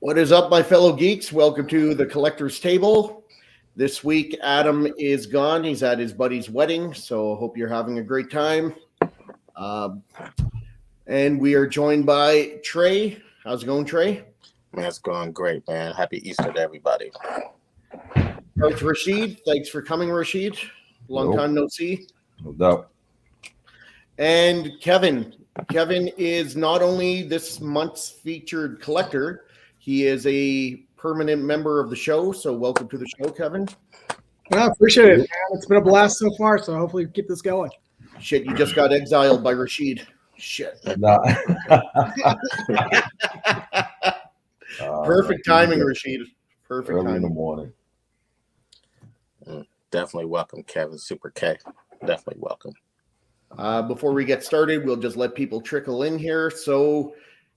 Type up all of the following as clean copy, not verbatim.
What is up, my fellow geeks? Welcome to the Collector's Table. This week, Adam is gone. He's at his buddy's wedding, so I hope you're having a great time. And we are joined by Trey. How's it going, Trey? Man, it's going great, man. Happy Easter to everybody. Coach Rashid, thanks for coming, Rashid. Long time no see. No doubt. And Kevin. Kevin is not only this month's featured collector, he is a permanent member of the show. So welcome to the show, Kevin. I appreciate it, man. It's been a blast so far, so hopefully keep this going. Shit, you just got exiled by Rashid. Shit. Nah. Perfect timing, Rashid. Perfect early timing. in the morning. Definitely welcome, Kevin Super K. Definitely welcome. Before we get started, we'll just let people trickle in here. So,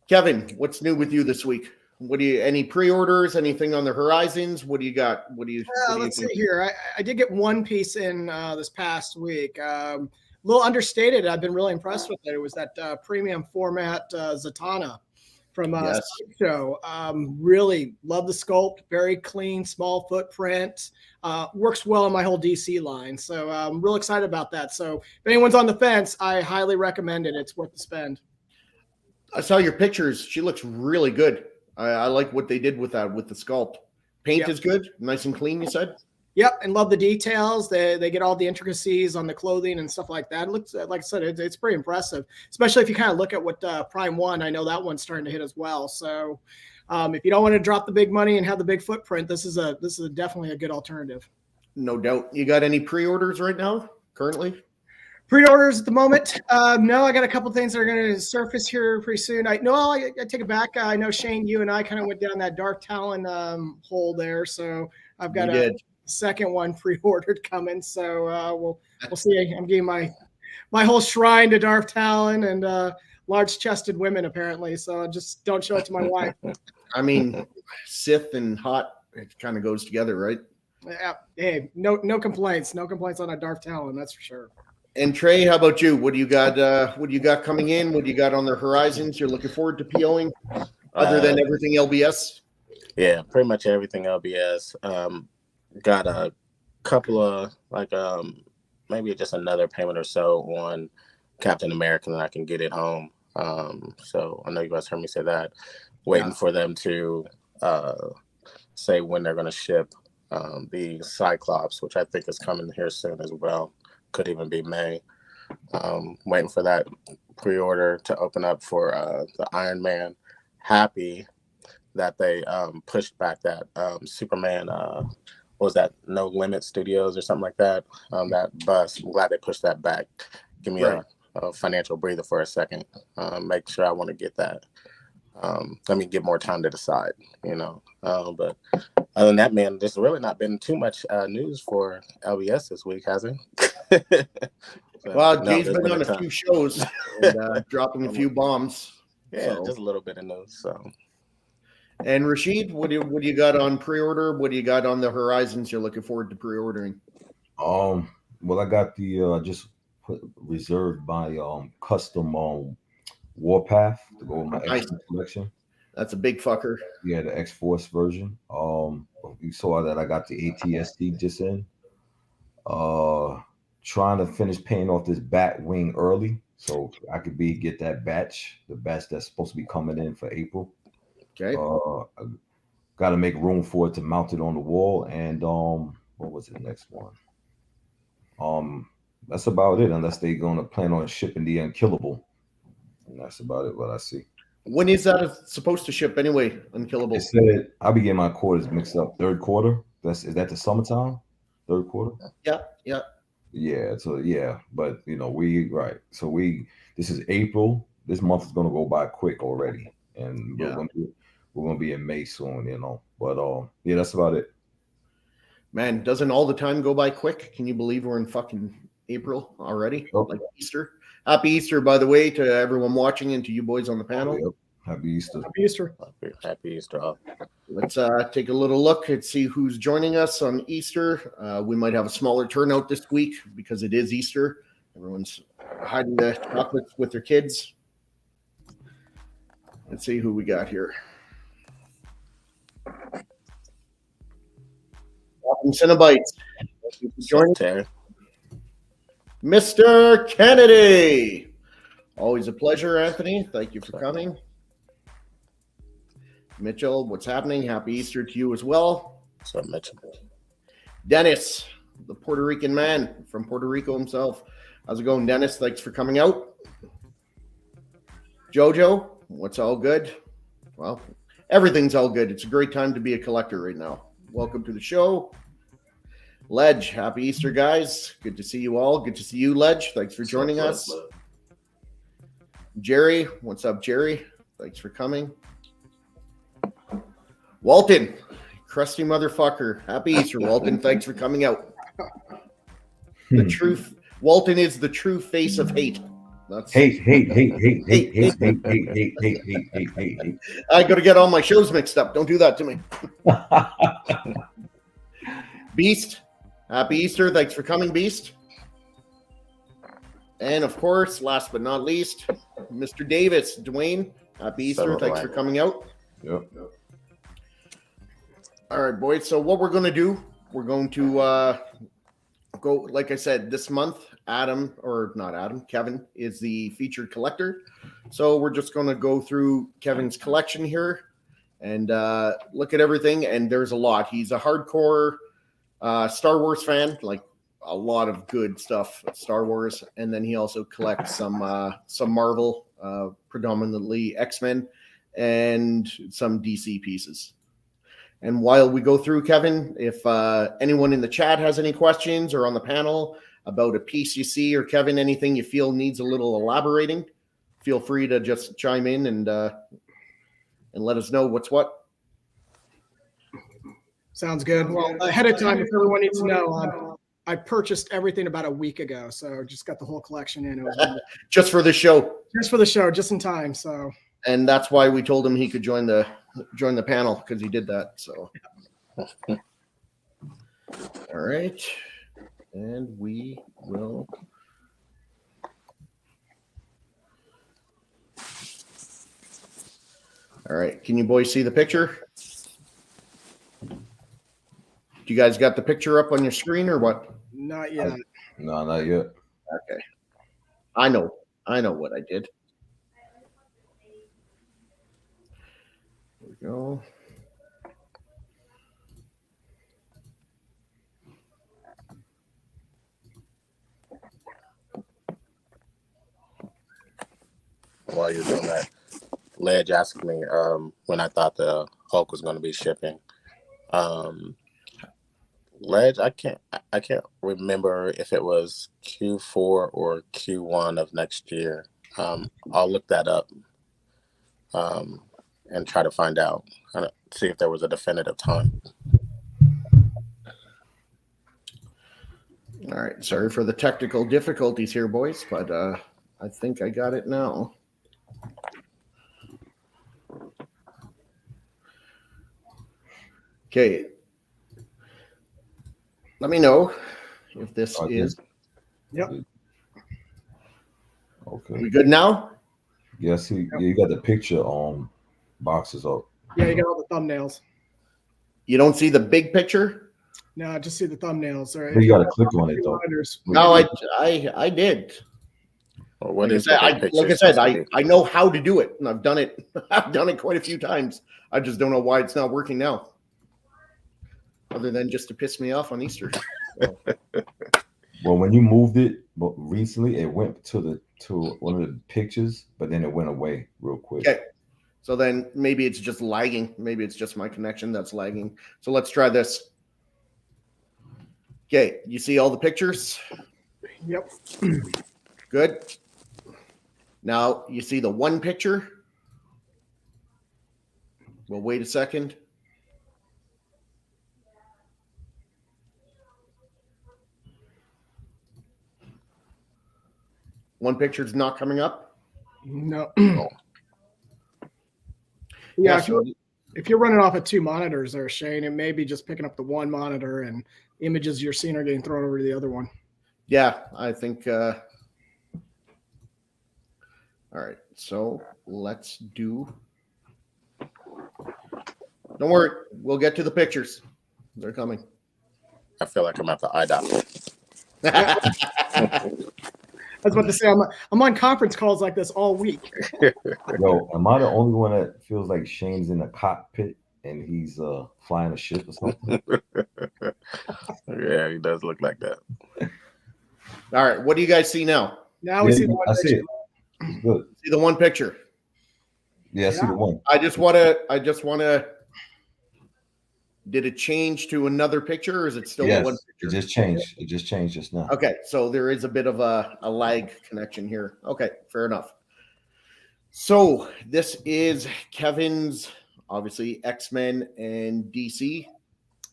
Kevin, what's new with you this week? Any pre-orders? Anything on the horizons? What do you got? Let's see here. I did get one piece in this past week. A little understated. I've been really impressed with it. It was that premium format Zatanna from Show. Really love the sculpt. Very clean, small footprint. Works well in my whole DC line. So I'm real excited about that. So if anyone's on the fence, I highly recommend it. It's worth the spend. I saw your pictures. She looks really good. I like what they did with that, with the sculpt. Paint is good. Nice and clean, you said? Yep, and love the details. They get all the intricacies on the clothing and stuff like that. It looks, like I said, it's pretty impressive, especially if you kind of look at what Prime 1, I know that one's starting to hit as well. So if you don't want to drop the big money and have the big footprint, this is definitely a good alternative. No doubt. You got any pre-orders right now, currently? Pre-orders at the moment? No, I got a couple things that are going to surface here pretty soon. I take it back. I know, Shane, you and I kind of went down that Dark Talon hole there. So I've got a second one pre-ordered coming. So we'll see. I'm getting my whole shrine to Dark Talon and large-chested women, apparently. So just don't show it to my wife. I mean, Sith and hot, it kind of goes together, right? Yeah. Hey, no complaints. No complaints on a Dark Talon, that's for sure. And Trey, how about you? What do you got? What do you got coming in? What do you got on the horizons? You're looking forward to POing, other than everything LBS? Yeah, pretty much everything LBS. Got a couple of maybe just another payment or so on Captain America, and I can get it home. So I know you guys heard me say that. Waiting for them to say when they're going to ship the Cyclops, which I think is coming here soon as well. Could even be May. Waiting for that pre-order to open up for the Iron Man. Happy that they pushed back that Superman, what was that, No Limit Studios or something like that, that bus. I'm glad they pushed that back. Give me a financial breather for a second. Make sure I want to get that. Let me get more time to decide, But other than that, man, there's really not been too much news for LBS this week, has it? Well, Jay's been on a few shows and dropping a few bombs. Yeah, just a little bit of news. So, and Rashid, what do you got on pre-order? What do you got on the horizons you're looking forward to pre-ordering? Well, I got the just reserved my custom Warpath to go with my X-Men collection. That's a big fucker. Yeah, the X-Force version. You saw that I got the ATST just in. Trying to finish paying off this bat wing early so I could get that the batch that's supposed to be coming in for April. Okay. Got to make room for it to mount it on the wall. And what was the next one? That's about it, unless they're gonna plan on shipping the Unkillable. And that's about it. What I see. When is that supposed to ship anyway? Unkillable. It said I'll be getting my quarters mixed up. Third quarter. Is that the summertime? Third quarter. Yeah. So yeah, but So this is April. This month is gonna go by quick already, and we're gonna be in May soon. But yeah, that's about it. Man, doesn't all the time go by quick? Can you believe we're in fucking April already? Like Easter. Happy Easter, by the way, to everyone watching and to you boys on the panel. Yep. Happy Easter. Happy Easter. Happy Easter. Let's take a little look and see who's joining us on Easter. We might have a smaller turnout this week because it is Easter. Everyone's hiding the chocolates with their kids. Let's see who we got here. Welcome, Cinnabites. Thank you for joining. Terry. Mr. Kennedy. Always a pleasure, Anthony. Thank you for coming. Mitchell, what's happening? Happy Easter to you as well. What's up, Mitchell? Dennis, the Puerto Rican man from Puerto Rico himself. How's it going, Dennis? Thanks for coming out. Jojo, what's all good? Well, everything's all good. It's a great time to be a collector right now. Welcome to the show. Ledge, happy Easter, guys. Good to see you all. Good to see you, Ledge. Thanks for joining us. Jerry, what's up, Jerry? Thanks for coming. Walton, crusty motherfucker. Happy Easter, Walton. Thanks for coming out. The truth. Walton is the true face of hate. That's hate. I got to get all my shows mixed up. Don't do that to me. Beast, happy Easter. Thanks for coming, Beast. And of course, last but not least, Mr. Davis, Dwayne, happy Easter. Thanks for coming out. Yep. All right, boys. So what we're going to do, we're going to go, like I said, this month, Kevin is the featured collector. So we're just going to go through Kevin's collection here and look at everything. And there's a lot. He's a hardcore Star Wars fan, like a lot of good stuff, Star Wars. And then he also collects some Marvel, predominantly X-Men, and some DC pieces. And while we go through, Kevin, if anyone in the chat has any questions or on the panel about a piece you see, or Kevin, anything you feel needs a little elaborating, feel free to just chime in and let us know what's what. Sounds good. Well, ahead of time, if everyone needs to know, I purchased everything about a week ago, so just got the whole collection in. It was just for the show. Just for the show, just in time. So. And that's why we told him he could join the panel, because he did that. So, all right, and we will. All right, can you boys see the picture? Do you guys got the picture up on your screen or what? Not yet. No, not yet. Okay, I know what I did. Go. While you're doing that, Ledge asked me when I thought the Hulk was going to be shipping. Ledge, I can't remember if it was Q4 or Q1 of next year. I'll look that up. And try to find out, see if there was a definitive time. All right. Sorry for the technical difficulties here, boys, but I think I got it now. Okay. Let me know if this is. Yep. Okay. We good now? Yeah, see, you got the picture on boxes up. Yeah, you got all the thumbnails. You don't see the big picture? No, I just see the thumbnails. Right? But you got to click on it though. No, I did. Well, what is like I said, I know how to do it, and I've done it. I've done it quite a few times. I just don't know why it's not working now. Other than just to piss me off on Easter. Well, when you moved it, but recently it went to one of the pictures, but then it went away real quick. Okay. So then maybe it's just lagging. Maybe it's just my connection that's lagging. So let's try this. Okay, you see all the pictures? Yep. Good. Now you see the one picture? Well, wait a second. One picture's not coming up? No. Oh. Yeah, if you're running off of two monitors there, Shane, it may be just picking up the one monitor and images you're seeing are getting thrown over to the other one. Yeah, I think. All right, so let's do. Don't worry, we'll get to the pictures. They're coming. I feel like I'm at the eye doctor. I was about to say I'm on conference calls like this all week. Yo, am I the only one that feels like Shane's in a cockpit and he's flying a ship or something? Yeah, he does look like that. All right, what do you guys see now? Now we see the one I picture. see it. It's good. See the one picture. Yeah, I see the one. I just want to. Did it change to another picture, or is it still the one picture? It just changed. It just changed just now. Okay, so there is a bit of a lag connection here. Okay, fair enough. So this is Kevin's, obviously, X-Men and DC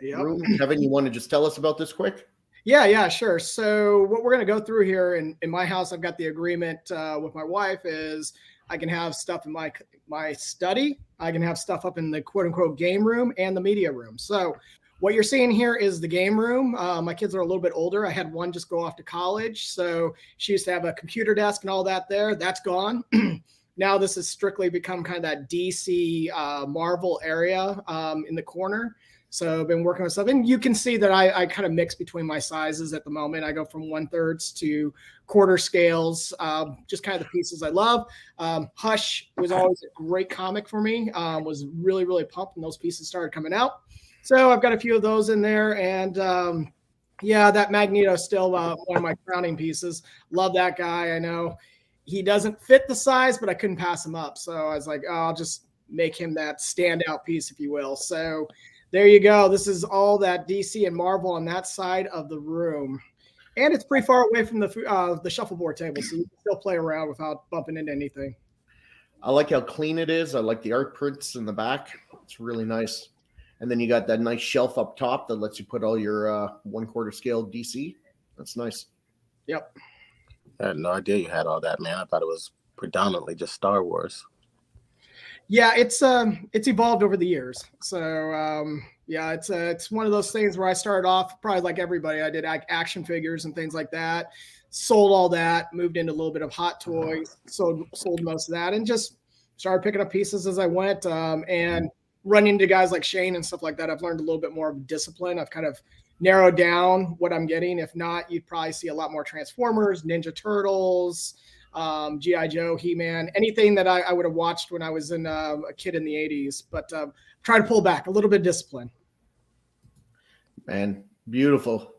room. Kevin, you want to just tell us about this quick? Yeah, sure. So what we're going to go through here in my house, I've got the agreement with my wife is I can have stuff in my study. I can have stuff up in the quote unquote game room and the media room. So what you're seeing here is the game room. My kids are a little bit older. I had one just go off to college. So she used to have a computer desk and all that there. That's gone. Now this has strictly become kind of that DC Marvel area in the corner. So I've been working with stuff, and you can see that I kind of mix between my sizes at the moment. I go from 1/3 to quarter scales, just kind of the pieces I love. Hush was always a great comic for me. Was really, really pumped when those pieces started coming out. So I've got a few of those in there, and yeah, that Magneto is still one of my crowning pieces. Love that guy. I know he doesn't fit the size, but I couldn't pass him up. So I was like, oh, I'll just make him that standout piece, if you will. So there you go. This is all that DC and Marvel on that side of the room. And it's pretty far away from the shuffleboard table, so you can still play around without bumping into anything. I like how clean it is. I like the art prints in the back. It's really nice. And then you got that nice shelf up top that lets you put all your 1/4 scale DC. That's nice. Yep. I had no idea you had all that, man. I thought it was predominantly just Star Wars. Yeah, it's evolved over the years. So yeah, it's one of those things where I started off probably like everybody. I did action figures and things like that. Sold all that, moved into a little bit of hot toys, sold most of that, and just started picking up pieces as I went. And running into guys like Shane and stuff like that, I've learned a little bit more of discipline. I've kind of narrowed down what I'm getting. If not, you'd probably see a lot more Transformers, Ninja Turtles, G.I. Joe, He-Man, anything that I would have watched when I was a kid in the 80s, but try to pull back a little bit of discipline. Man, beautiful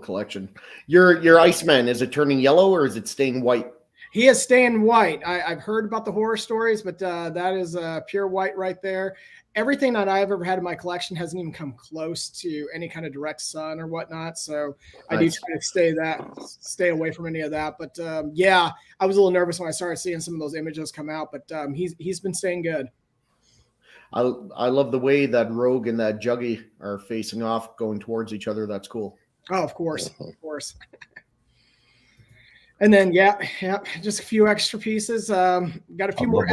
collection. Your Iceman, is it turning yellow or is it staying white? He is staying white. I've heard about the horror stories, but that is pure white right there. Everything that I've ever had in my collection hasn't even come close to any kind of direct sun or whatnot. So I do try to stay away from any of that. But yeah, I was a little nervous when I started seeing some of those images come out, but he's been staying good. I love the way that Rogue and that Juggy are facing off, going towards each other. That's cool. Oh, of course. And then, yeah, just a few extra pieces. Got a few more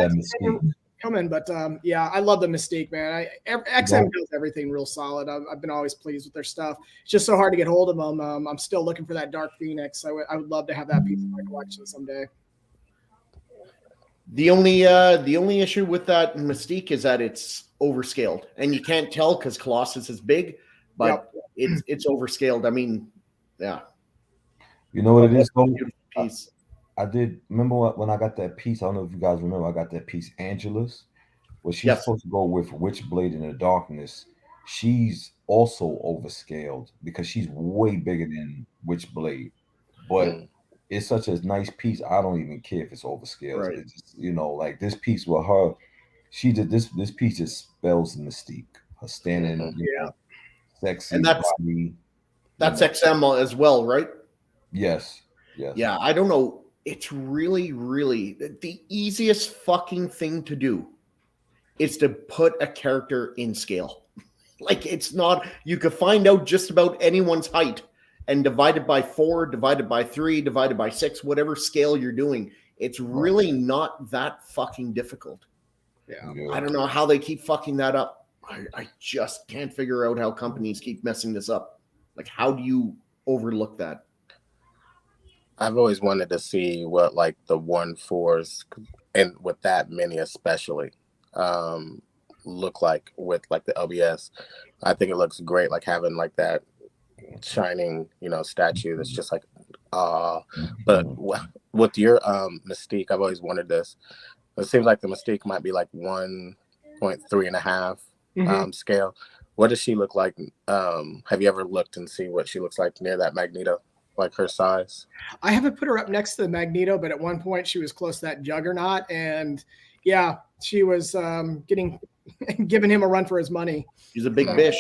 coming, but yeah, I love the Mystique, man. XM does everything real solid. I've been always pleased with their stuff. It's just so hard to get hold of them. I'm still looking for that Dark Phoenix. I would love to have that piece in my collection someday. The only issue with that Mystique is that it's overscaled, and you can't tell because Colossus is big, but it's overscaled. I mean, yeah. You know what it is? Piece. I did remember when I got that piece. I don't know if you guys remember. I got that piece, Angelus, where she's supposed to go with Witchblade in the Darkness. She's also overscaled because she's way bigger than Witchblade. But it's such a nice piece. I don't even care if it's overscaled. Right. It's just, like this piece with her, she did this piece just spells Mystique. Her standing, sexy, and that's body, that's XM as well, right? Yes. Yeah, I don't know. It's really, really the easiest fucking thing to do is to put a character in scale. Like, it's not, you could find out just about anyone's height and divide it by 4, divided by 3, divided by 6, whatever scale you're doing. It's really not that fucking difficult. Yeah. I don't know how they keep fucking that up. I just can't figure out how companies keep messing this up. Like, how do you overlook that? I've always wanted to see what like the 1/4s and with that many especially look like with like the LBS. I think it looks great, like having like that shining, statue that's just like, but with your Mystique, I've always wondered this. It seems like the Mystique might be like 1.3.5 scale. What does she look like? Have you ever looked and see what she looks like near that Magneto, like her size? I haven't put her up next to the Magneto, but at one point she was close to that Juggernaut, and yeah, she was giving him a run for his money. He's a big bish.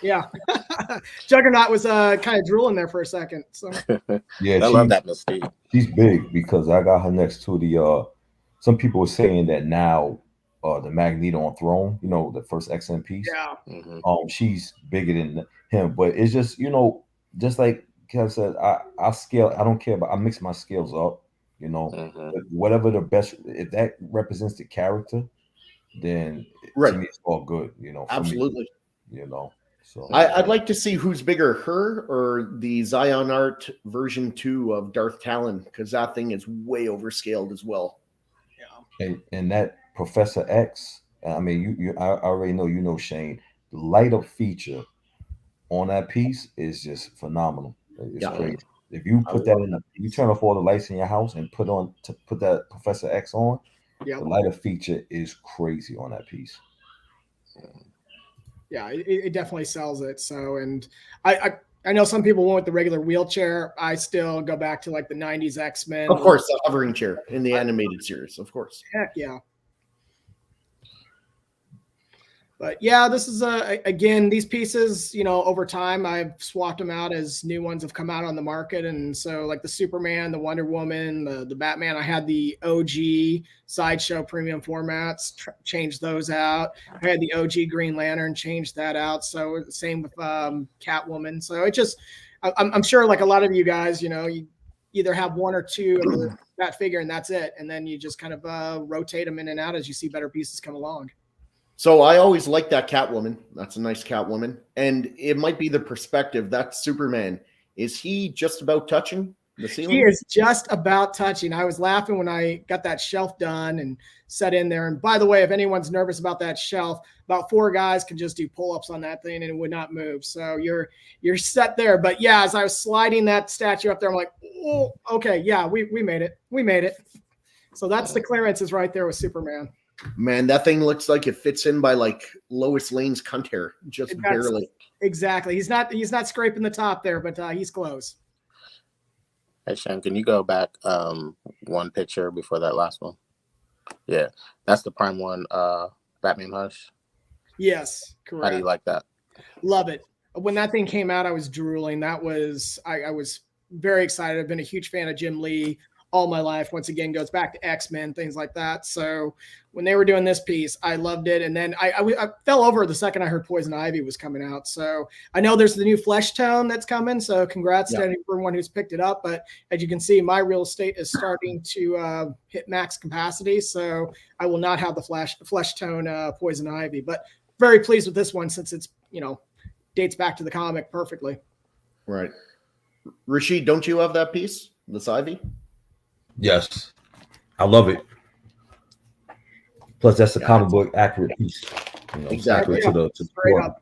Yeah. Juggernaut was kind of drooling there for a second. So yeah, I love that Mystique. She's big because I got her next to the some people were saying that now the Magneto on Throne, the first X-Men piece. Yeah. She's bigger than him, but it's just, just like Kev said, I scale, I don't care, but I mix my scales up, whatever the best, if that represents the character, then to me it's all good, Absolutely. Me, so I'd like to see who's bigger, her or the Zion Art version 2 of Darth Talon, because that thing is way overscaled as well. Yeah. And that Professor X, I mean, I already know, Shane, the light up feature on that piece is just phenomenal. It's crazy. If you put that you turn off all the lights in your house and put that Professor X on, the light up feature is crazy on that piece. Yeah, it definitely sells it. So, and I know some people went with the regular wheelchair. I still go back to like the 90s X-Men. Of course, the hovering chair in the animated series, of course. Heck yeah. But yeah, this is again, these pieces, over time I've swapped them out as new ones have come out on the market. And so like the Superman, the Wonder Woman, the Batman, I had the OG Sideshow premium formats, changed those out. I had the OG Green Lantern, changed that out. So same with Catwoman. So it just, I'm sure like a lot of you guys, you either have one or two of that figure and that's it. And then you just kind of rotate them in and out as you see better pieces come along. So I always like that Catwoman. That's a nice Catwoman. And it might be the perspective. That Superman. Is he just about touching the ceiling? He is just about touching. I was laughing when I got that shelf done and set in there. And by the way, if anyone's nervous about that shelf, about 4 guys can just do pull-ups on that thing and it would not move. So you're set there. But yeah, as I was sliding that statue up there, I'm like, oh, okay, yeah, we made it. We made it. So that's the clearances right there with Superman. Man, that thing looks like it fits in by like Lois Lane's cunt hair, just barely. Exactly. He's not scraping the top there, but he's close. Hey, Shane, can you go back one picture before that last one? Yeah, that's the Prime One Batman Hush. Yes, correct. How do you like that? Love it. When that thing came out, I was drooling. I was very excited. I've been a huge fan of Jim Lee all my life. Once again, goes back to X-Men, things like that. So when they were doing this piece, I loved it. And then I fell over the second I heard Poison Ivy was coming out. So I know there's the new flesh tone that's coming. So congrats to everyone who's picked it up. But as you can see, my real estate is starting to hit max capacity. So I will not have the flesh tone Poison Ivy. But very pleased with this one since it's, dates back to the comic perfectly. Right. Rashid, don't you have that piece, this Ivy? Yes, I love it. Plus, that's a comic book accurate piece. Exactly. To the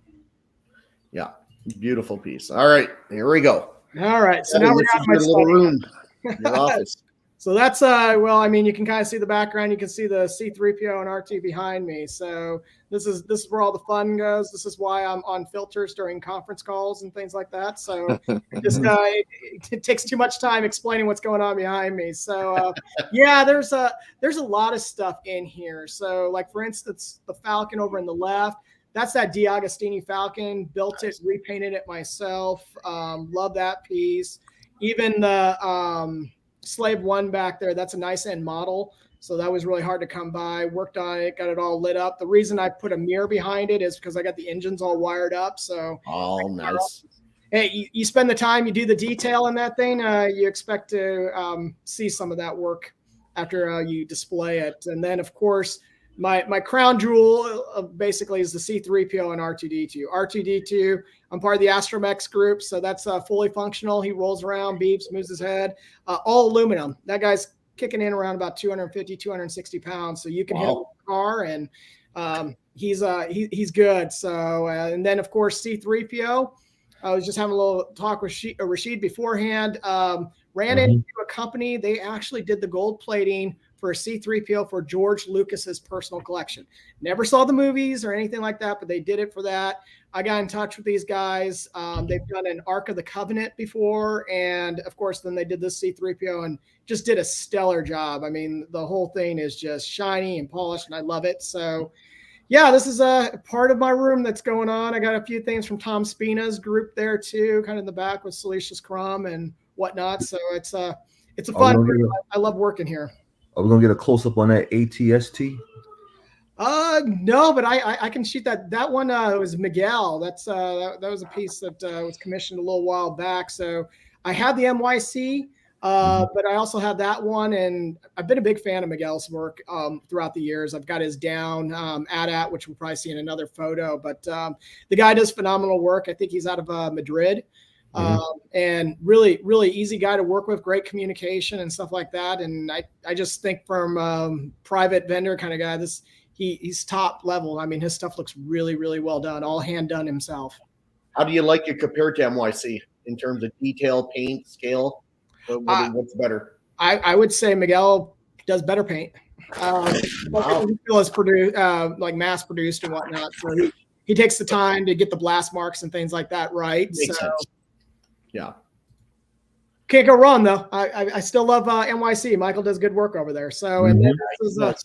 yeah, beautiful piece. All right, here we go. All right, so now we got my little room, your office. So that's you can kind of see the background. You can see the C-3PO and R2 behind me. So this is where all the fun goes. This is why I'm on filters during conference calls and things like that. So it takes too much time explaining what's going on behind me. So yeah, there's a lot of stuff in here. So like for instance, the Falcon over in the left, that's that DiAgostini Falcon. Built it, repainted it myself. Love that piece. Even the Slave One back there, that's a nice end model. So that was really hard to come by. Worked on it, got it all lit up. The reason I put a mirror behind it is because I got the engines all wired up. So nice. Hey, you spend the time, you do the detail in that thing, you expect to see some of that work after you display it. And then of course, my crown jewel basically is the C-3PO and R2-D2. R2-D2, I'm part of the Astromech group, so that's fully functional. He rolls around, beeps, moves his head, all aluminum. That guy's kicking in around about 250, 260 pounds, so you can hit a car, and he's good. So, and then of course C-3PO, I was just having a little talk with Rashid beforehand. Ran into a company. They actually did the gold plating for a C-3PO for George Lucas's personal collection. Never saw the movies or anything like that, but they did it for that. I got in touch with these guys. They've done an Ark of the Covenant before. And of course, then they did this C-3PO and just did a stellar job. I mean, the whole thing is just shiny and polished, and I love it. So yeah, this is a part of my room that's going on. I got a few things from Tom Spina's group there too, kind of in the back with Salicious Crumb and whatnot. So it's a fun room. I love working here. Are we gonna get a close up on that ATST? No, but I can shoot that. That one was Miguel. That was a piece that was commissioned a little while back. So I had the MYC. But I also have that one, and I've been a big fan of Miguel's work throughout the years. I've got his down AT-AT, which we'll probably see in another photo. But the guy does phenomenal work. I think he's out of Madrid, and really, really easy guy to work with. Great communication and stuff like that. And I just think from private vendor kind of guy, he's top level. I mean, his stuff looks really, really well done, all hand done himself. How do you like it compared to MYC in terms of detail, paint, scale? What's better? I would say Miguel does better paint. Is produced, like mass produced and whatnot. So he takes the time to get the blast marks and things like that right. Makes sense. Yeah. Can't go wrong though. I still love NYC. Michael does good work over there. So and then this is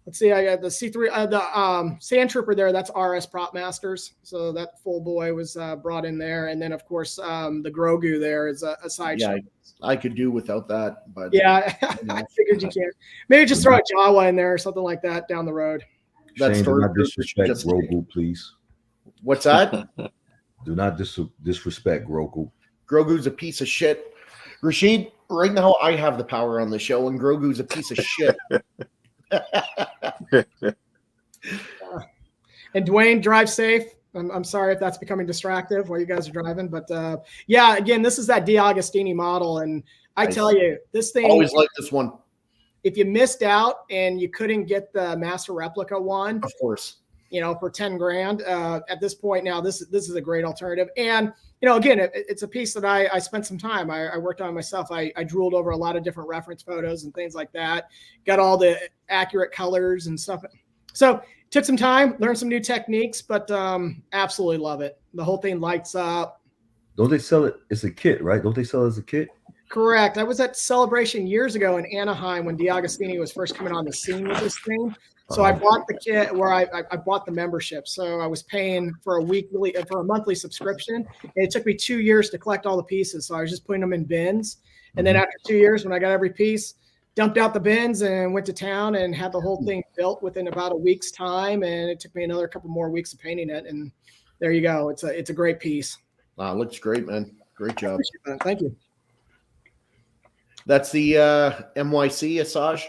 let's see, I got the C3, the Sand Trooper there. That's RS Prop Masters. So that full boy was brought in there. And then, of course, the Grogu there is a sideshow. Yeah, I could do without that. But yeah, I figured you can't. Maybe just throw a Jawa in there or something like that down the road. That's do not disrespect Grogu, please. What's that? Do not disrespect Grogu. Grogu's a piece of shit. Rashid, right now I have the power on the show, and Grogu's a piece of shit. And Dwayne, drive safe. I'm sorry if that's becoming distractive while you guys are driving, but yeah, again, this is that DeAgostini model, and I tell you, this thing always like this one. If you missed out and you couldn't get the master replica one, of course, for 10 grand at this point now, this is a great alternative. And again, it's a piece that I spent some time. I worked on myself. I drooled over a lot of different reference photos and things like that. Got all the accurate colors and stuff. So took some time, learned some new techniques, but absolutely love it. The whole thing lights up. Don't they sell it? It's a kit, right? Don't they sell it as a kit? Correct. I was at Celebration years ago in Anaheim when DeAgostini was first coming on the scene with this thing. So I bought the kit where I bought the membership. So I was paying for a monthly subscription. And it took me 2 years to collect all the pieces. So I was just putting them in bins. And then after 2 years, when I got every piece, dumped out the bins and went to town and had the whole thing built within about a week's time. And it took me another couple more weeks of painting it. And there you go. It's a great piece. Wow, looks great, man. Great job. Thank you. That's the MYC Asajj?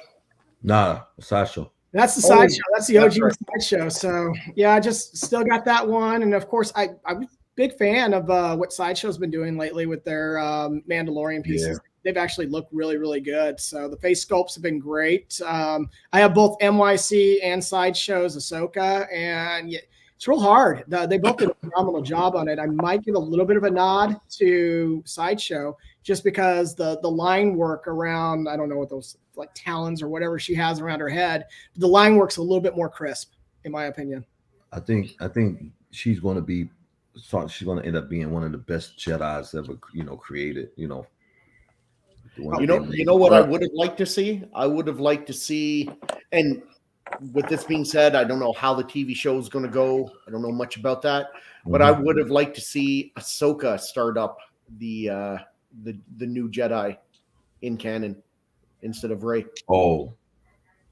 Nah, Sideshow. That's the sideshow. That's the OG sideshow. So yeah, I just still got that one. And of course, I'm a big fan of what Sideshow's been doing lately with their Mandalorian pieces. Yeah. They've actually looked really, really good. So the face sculpts have been great. I have both MYC and Sideshow's Ahsoka, and it's real hard. They both did a phenomenal job on it. I might give a little bit of a nod to Sideshow just because the line work around, I don't know what those like talons or whatever she has around her head, but the line work's a little bit more crisp, in my opinion. I think she's going to end up being one of the best Jedis ever, created. You know what I would have liked to see. I would have liked to see, and with this being said, I don't know how the TV show is going to go. I don't know much about that, but I would have liked to see Ahsoka start up the new Jedi in canon instead of Rey. Oh,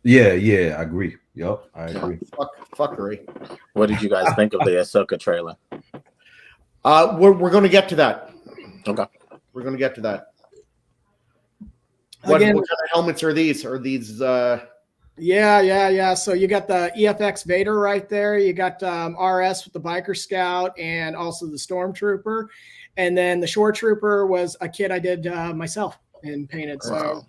yeah, I agree. Yep, I agree. Fuck Rey. What did you guys think of the Ahsoka trailer? We're going to get to that. Okay, we're going to get to that. What kind of helmets are these? Are these? Yeah. So you got the EFX Vader right there. You got RS with the Biker Scout and also the Stormtrooper. And then the Shore Trooper was a kit I did myself and painted. So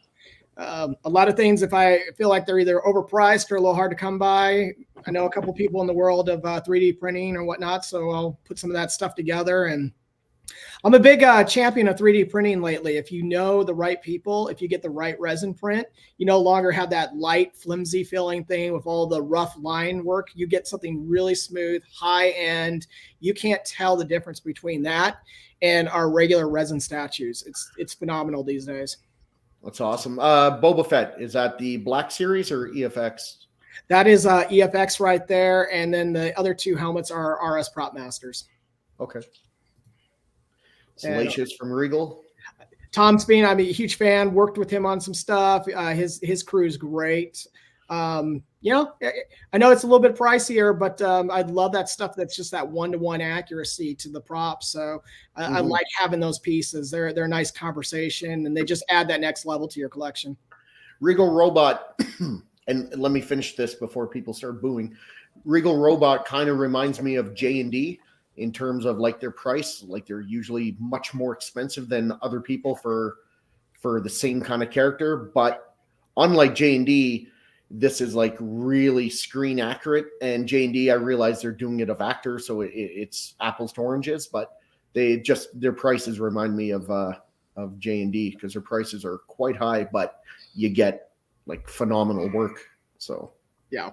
A lot of things, if I feel like they're either overpriced or a little hard to come by, I know a couple people in the world of 3D printing or whatnot, so I'll put some of that stuff together. And I'm a big champion of 3D printing lately. If you know the right people, if you get the right resin print, you no longer have that light, flimsy feeling thing with all the rough line work. You get something really smooth, high end. You can't tell the difference between that and our regular resin statues. It's phenomenal these days. That's awesome. Boba Fett, is that the Black Series or EFX? That is EFX right there. And then the other two helmets are RS Prop Masters. Okay. Salacious from Regal. Tom Speen, I'm a huge fan. Worked with him on some stuff. His crew is great. You know, I know it's a little bit pricier, but I love that stuff that's just that one-to-one accuracy to the props. So I like having those pieces. They're a nice conversation, and they just add that next level to your collection. Regal Robot, and let me finish this before people start booing. Regal Robot kind of reminds me of J&D in terms of like their price. Like they're usually much more expensive than other people for the same kind of character. But unlike J&D, this is like really screen accurate, and J&D, I realize they're doing it of actors, so it's apples to oranges, but their prices remind me of J&D because their prices are quite high, but you get like phenomenal work. So yeah,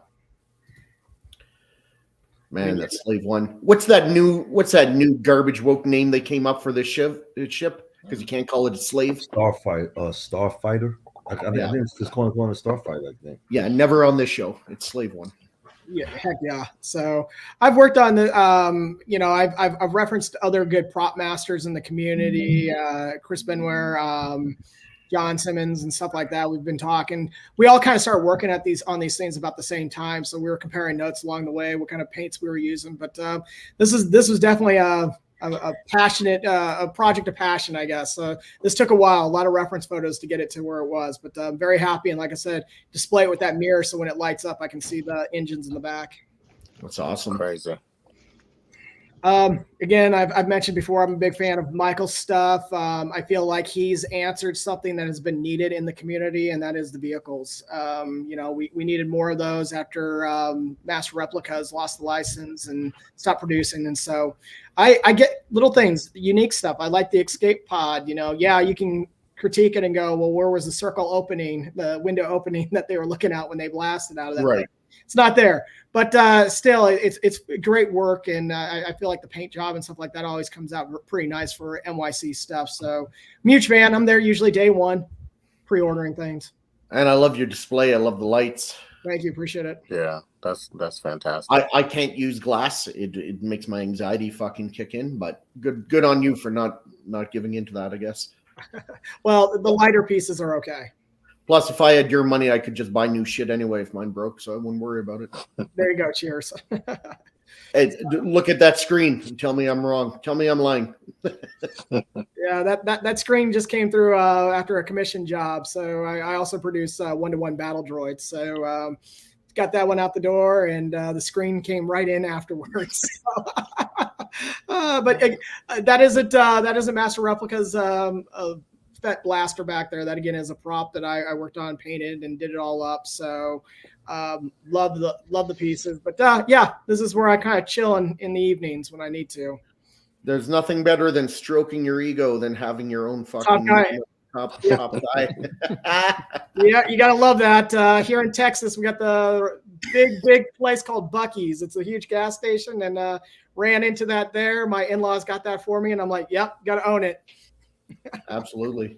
man, that Slave One. What's that new garbage woke name they came up for this ship? Because you can't call it a slave. Starfighter. I think it's just calling a Starfighter, I think. Yeah, never on this show. It's Slave One. Yeah, heck yeah. So I've worked on the, you know, I've referenced other good prop masters in the community, Chris Benware, John Simmons, and stuff like that. We've been talking. We all kind of started working on these things about the same time, so we were comparing notes along the way, what kind of paints we were using. But this was definitely a passionate a project of passion, I guess. So this took a while, a lot of reference photos to get it to where it was, but I'm very happy. And like I said, display it with that mirror, so when it lights up, I can see the engines in the back. That's awesome. Crazy. Again, I've mentioned before, I'm a big fan of Michael's stuff. I feel like he's answered something that has been needed in the community, and that is the vehicles. You know, we needed more of those after Master Replicas lost the license and stopped producing. And so I get little things, unique stuff. I like the escape pod. You know, yeah, you can critique it and go, well, where was the circle opening, the window opening that they were looking at when they blasted out of that thing? It's not there, but still, it's great work, and I feel like the paint job and stuff like that always comes out pretty nice for NYC stuff. So, I'm a huge fan. I'm there usually day one, pre-ordering things. And I love your display. I love the lights. Thank you, appreciate it. Yeah, that's fantastic. I can't use glass. It makes my anxiety fucking kick in. But good on you for not giving into that, I guess. Well, the lighter pieces are okay. Plus, if I had your money, I could just buy new shit anyway if mine broke, so I wouldn't worry about it. There you go. Cheers. Hey, look at that screen and tell me I'm wrong. Tell me I'm lying. Yeah, that screen just came through after a commission job. So I also produce one-to-one battle droids. So got that one out the door, and the screen came right in afterwards. But that isn't Master Replicas of that blaster back there. That again is a prop that I worked on, painted, and did it all up. So love the pieces. But yeah, this is where I kind of chill in the evenings when I need to. There's nothing better than stroking your ego than having your own fucking top guy. Yeah, you gotta love that. Here in Texas, we got the big place called Buc-ee's. It's a huge gas station, and ran into that there. My in-laws got that for me, and I'm like, yep, gotta own it. Absolutely.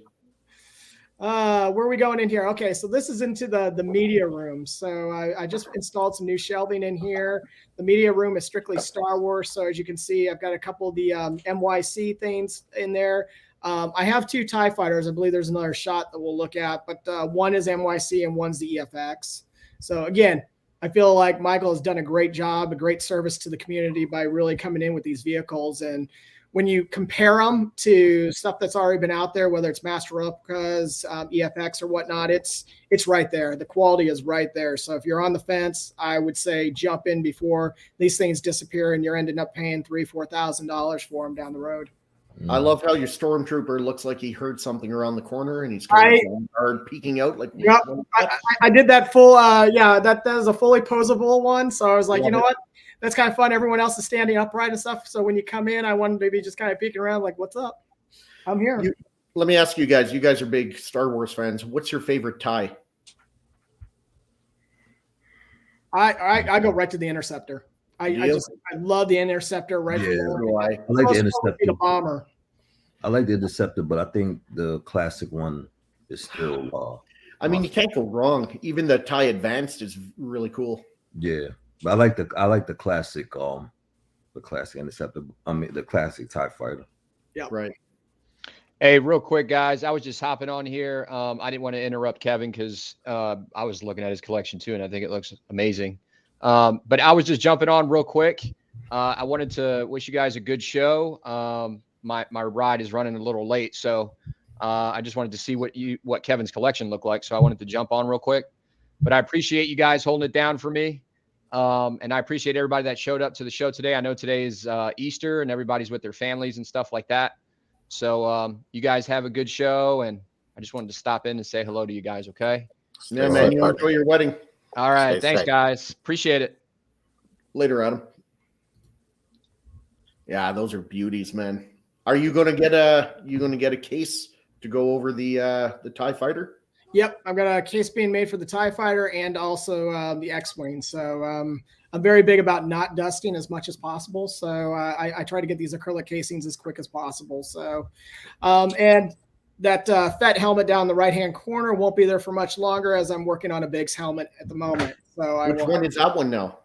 Where are we going in here? Okay, so this is into the media room. So I just installed some new shelving in here. The media room is strictly Star Wars. So as you can see, I've got a couple of the NYC things in there. I have 2 TIE fighters. I believe there's another shot that we'll look at, but one is NYC and one's the EFX. So again, I feel like Michael has done a great job, a great service to the community by really coming in with these vehicles. And when you compare them to stuff that's already been out there, whether it's Master Replicas, EFX or whatnot, it's right there. The quality is right there. So if you're on the fence, I would say jump in before these things disappear and you're ending up paying $3,000-$4,000 for them down the road. I love how your stormtrooper looks like he heard something around the corner and he's kind of hard peeking out. Like, yep, I did that full. That was a fully posable one. So I was like, you know what? That's kind of fun. Everyone else is standing upright and stuff. So when you come in, I wanted to be just kind of peeking around, like, what's up? I'm here. Let me ask you guys. You guys are big Star Wars fans. What's your favorite tie? I go right to the Interceptor. I love the Interceptor. Right. Yeah, I like the Interceptor. The bomber. I like the Interceptor, but I think the classic one is still. I mean, you can't go wrong. Even the TIE Advanced is really cool. Yeah, but I like the classic Interceptor. I mean, the classic TIE Fighter. Yeah, right. Hey, real quick, guys. I was just hopping on here. I didn't want to interrupt Kevin because I was looking at his collection too, and I think it looks amazing. But I was just jumping on real quick. I wanted to wish you guys a good show. My ride is running a little late, so I just wanted to see what Kevin's collection looked like. So I wanted to jump on real quick. But I appreciate you guys holding it down for me, and I appreciate everybody that showed up to the show today. I know today is Easter, and everybody's with their families and stuff like that. So you guys have a good show, and I just wanted to stop in and say hello to you guys. Okay? Yeah, man. You enjoy your wedding. All right. Thanks, guys. Appreciate it. Later, Adam. Yeah, those are beauties, man. Are you gonna get a case to go over the TIE Fighter? Yep, I've got a case being made for the TIE Fighter and also the X-Wing. So I'm very big about not dusting as much as possible. So I try to get these acrylic casings as quick as possible. So and that Fett helmet down the right-hand corner won't be there for much longer as I'm working on a Biggs helmet at the moment. So which one is that one now?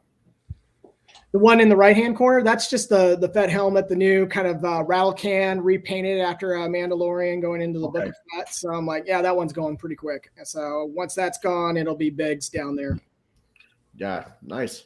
The one in the right-hand corner, that's just the Fett helmet, the new kind of rattle can repainted after Mandalorian going into the Book of Fett. So I'm like, yeah, that one's going pretty quick. So once that's gone, it'll be Biggs down there. Yeah, nice.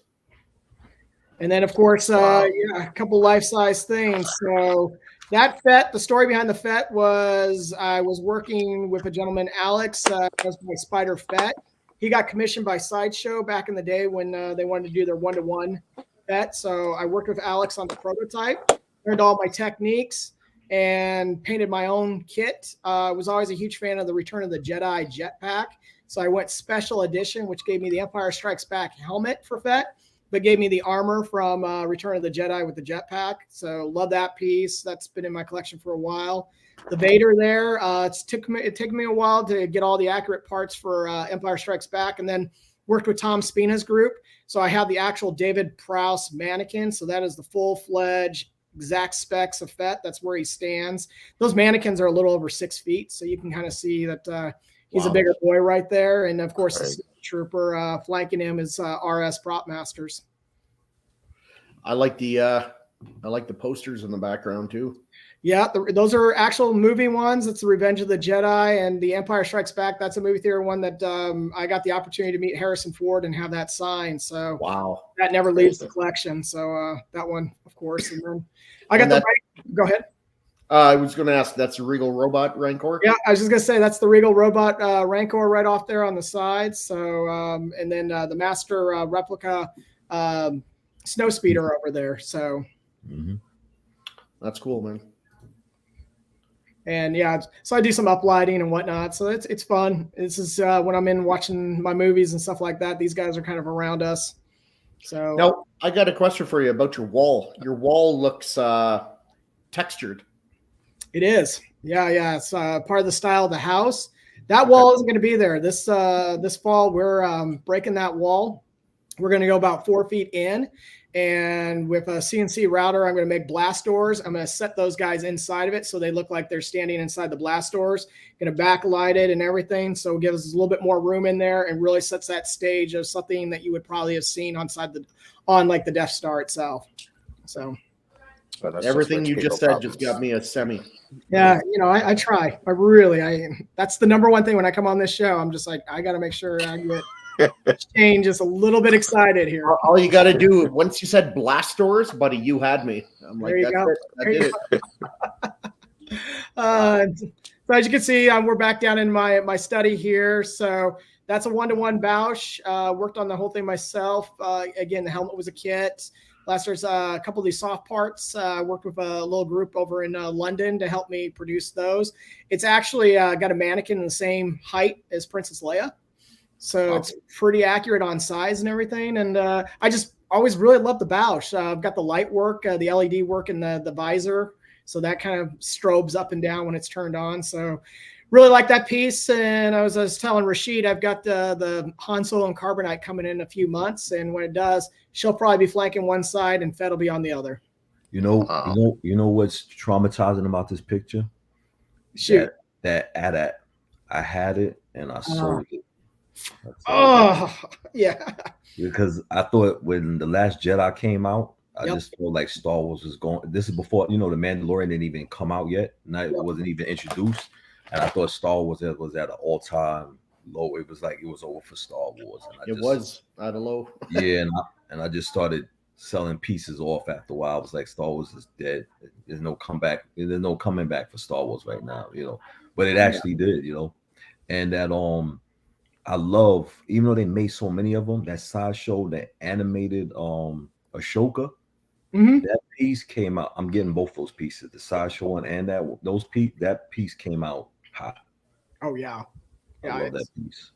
And then, of course, a couple life-size things. So that Fett, the story behind the Fett was I was working with a gentleman, Alex, as my Spider Fett. He got commissioned by Sideshow back in the day when they wanted to do their one-to-one Fett. So I worked with Alex on the prototype, learned all my techniques, and painted my own kit. I was always a huge fan of the Return of the Jedi jetpack. So I went special edition, which gave me the Empire Strikes Back helmet for Fett, but gave me the armor from Return of the Jedi with the jetpack. So love that piece. That's been in my collection for a while. The Vader there, it took me a while to get all the accurate parts for Empire Strikes Back, and then worked with Tom Spina's group. So I have the actual David Prowse mannequin. So that is the full-fledged exact specs of Fett. That's where he stands. Those mannequins are a little over 6 feet. So you can kind of see that he's a bigger boy right there. And of course, the trooper flanking him is RS Prop Masters. I like the posters in the background too. Yeah, those are actual movie ones. It's the Revenge of the Jedi and the Empire Strikes Back. That's a movie theater one that I got the opportunity to meet Harrison Ford and have that signed. So wow, that never leaves the collection. So that one, of course. And then I got go ahead. I was going to ask, that's a Regal Robot Rancor? Yeah, I was just going to say that's the Regal Robot Rancor right off there on the side. So, and then the Master replica Snowspeeder over there. So that's cool, man. And yeah, so I do some uplighting and whatnot. So it's fun. This is when I'm in watching my movies and stuff like that. These guys are kind of around us. So now I got a question for you about your wall. Your wall looks textured. It is. Yeah. It's part of the style of the house. That wall isn't going to be there this fall. We're breaking that wall. We're going to go about 4 feet in. And with a CNC router, I'm going to make blast doors. I'm going to set those guys inside of it so they look like they're standing inside the blast doors. Going to backlight it and everything, so it gives us a little bit more room in there and really sets that stage of something that you would probably have seen on like the Death Star itself. So everything you just said just got me a semi. Yeah, I try. That's the number one thing when I come on this show. I'm just like, I got to make sure I get Shane just a little bit excited here. All you got to do, once you said blast doors, buddy, you had me. I'm like, I did it. So as you can see, we're back down in my study here. So that's a 1-to-1 Bausch. Worked on the whole thing myself. Again, the helmet was a kit. Last year's a couple of these soft parts. Worked with a little group over in London to help me produce those. It's actually got a mannequin in the same height as Princess Leia. So it's pretty accurate on size and everything. And I just always really love the Bausch. I've got the light work, the LED work in the visor. So that kind of strobes up and down when it's turned on. So really like that piece. And I was telling Rashid, I've got the Han Solo and Carbonite coming in a few months. And when it does, she'll probably be flanking one side and Fed will be on the other. You know what's traumatizing about this picture? Shoot. That AT-AT. I had it and I sold it. Oh, yeah. Because I thought when The Last Jedi came out, I just felt like Star Wars was going. This is before, The Mandalorian didn't even come out yet. It wasn't even introduced. And I thought Star Wars was at an all-time low. It was like it was over for Star Wars. And it was at a low. Yeah, and I just started selling pieces off after a while. I was like, Star Wars is dead. There's no comeback. There's no coming back for Star Wars right now, But it actually did, And that I love, even though they made so many of them, that Sideshow, that animated Ashoka, that piece came out. I'm getting both those pieces, the Sideshow one and that piece came out hot. Oh yeah. I love that piece.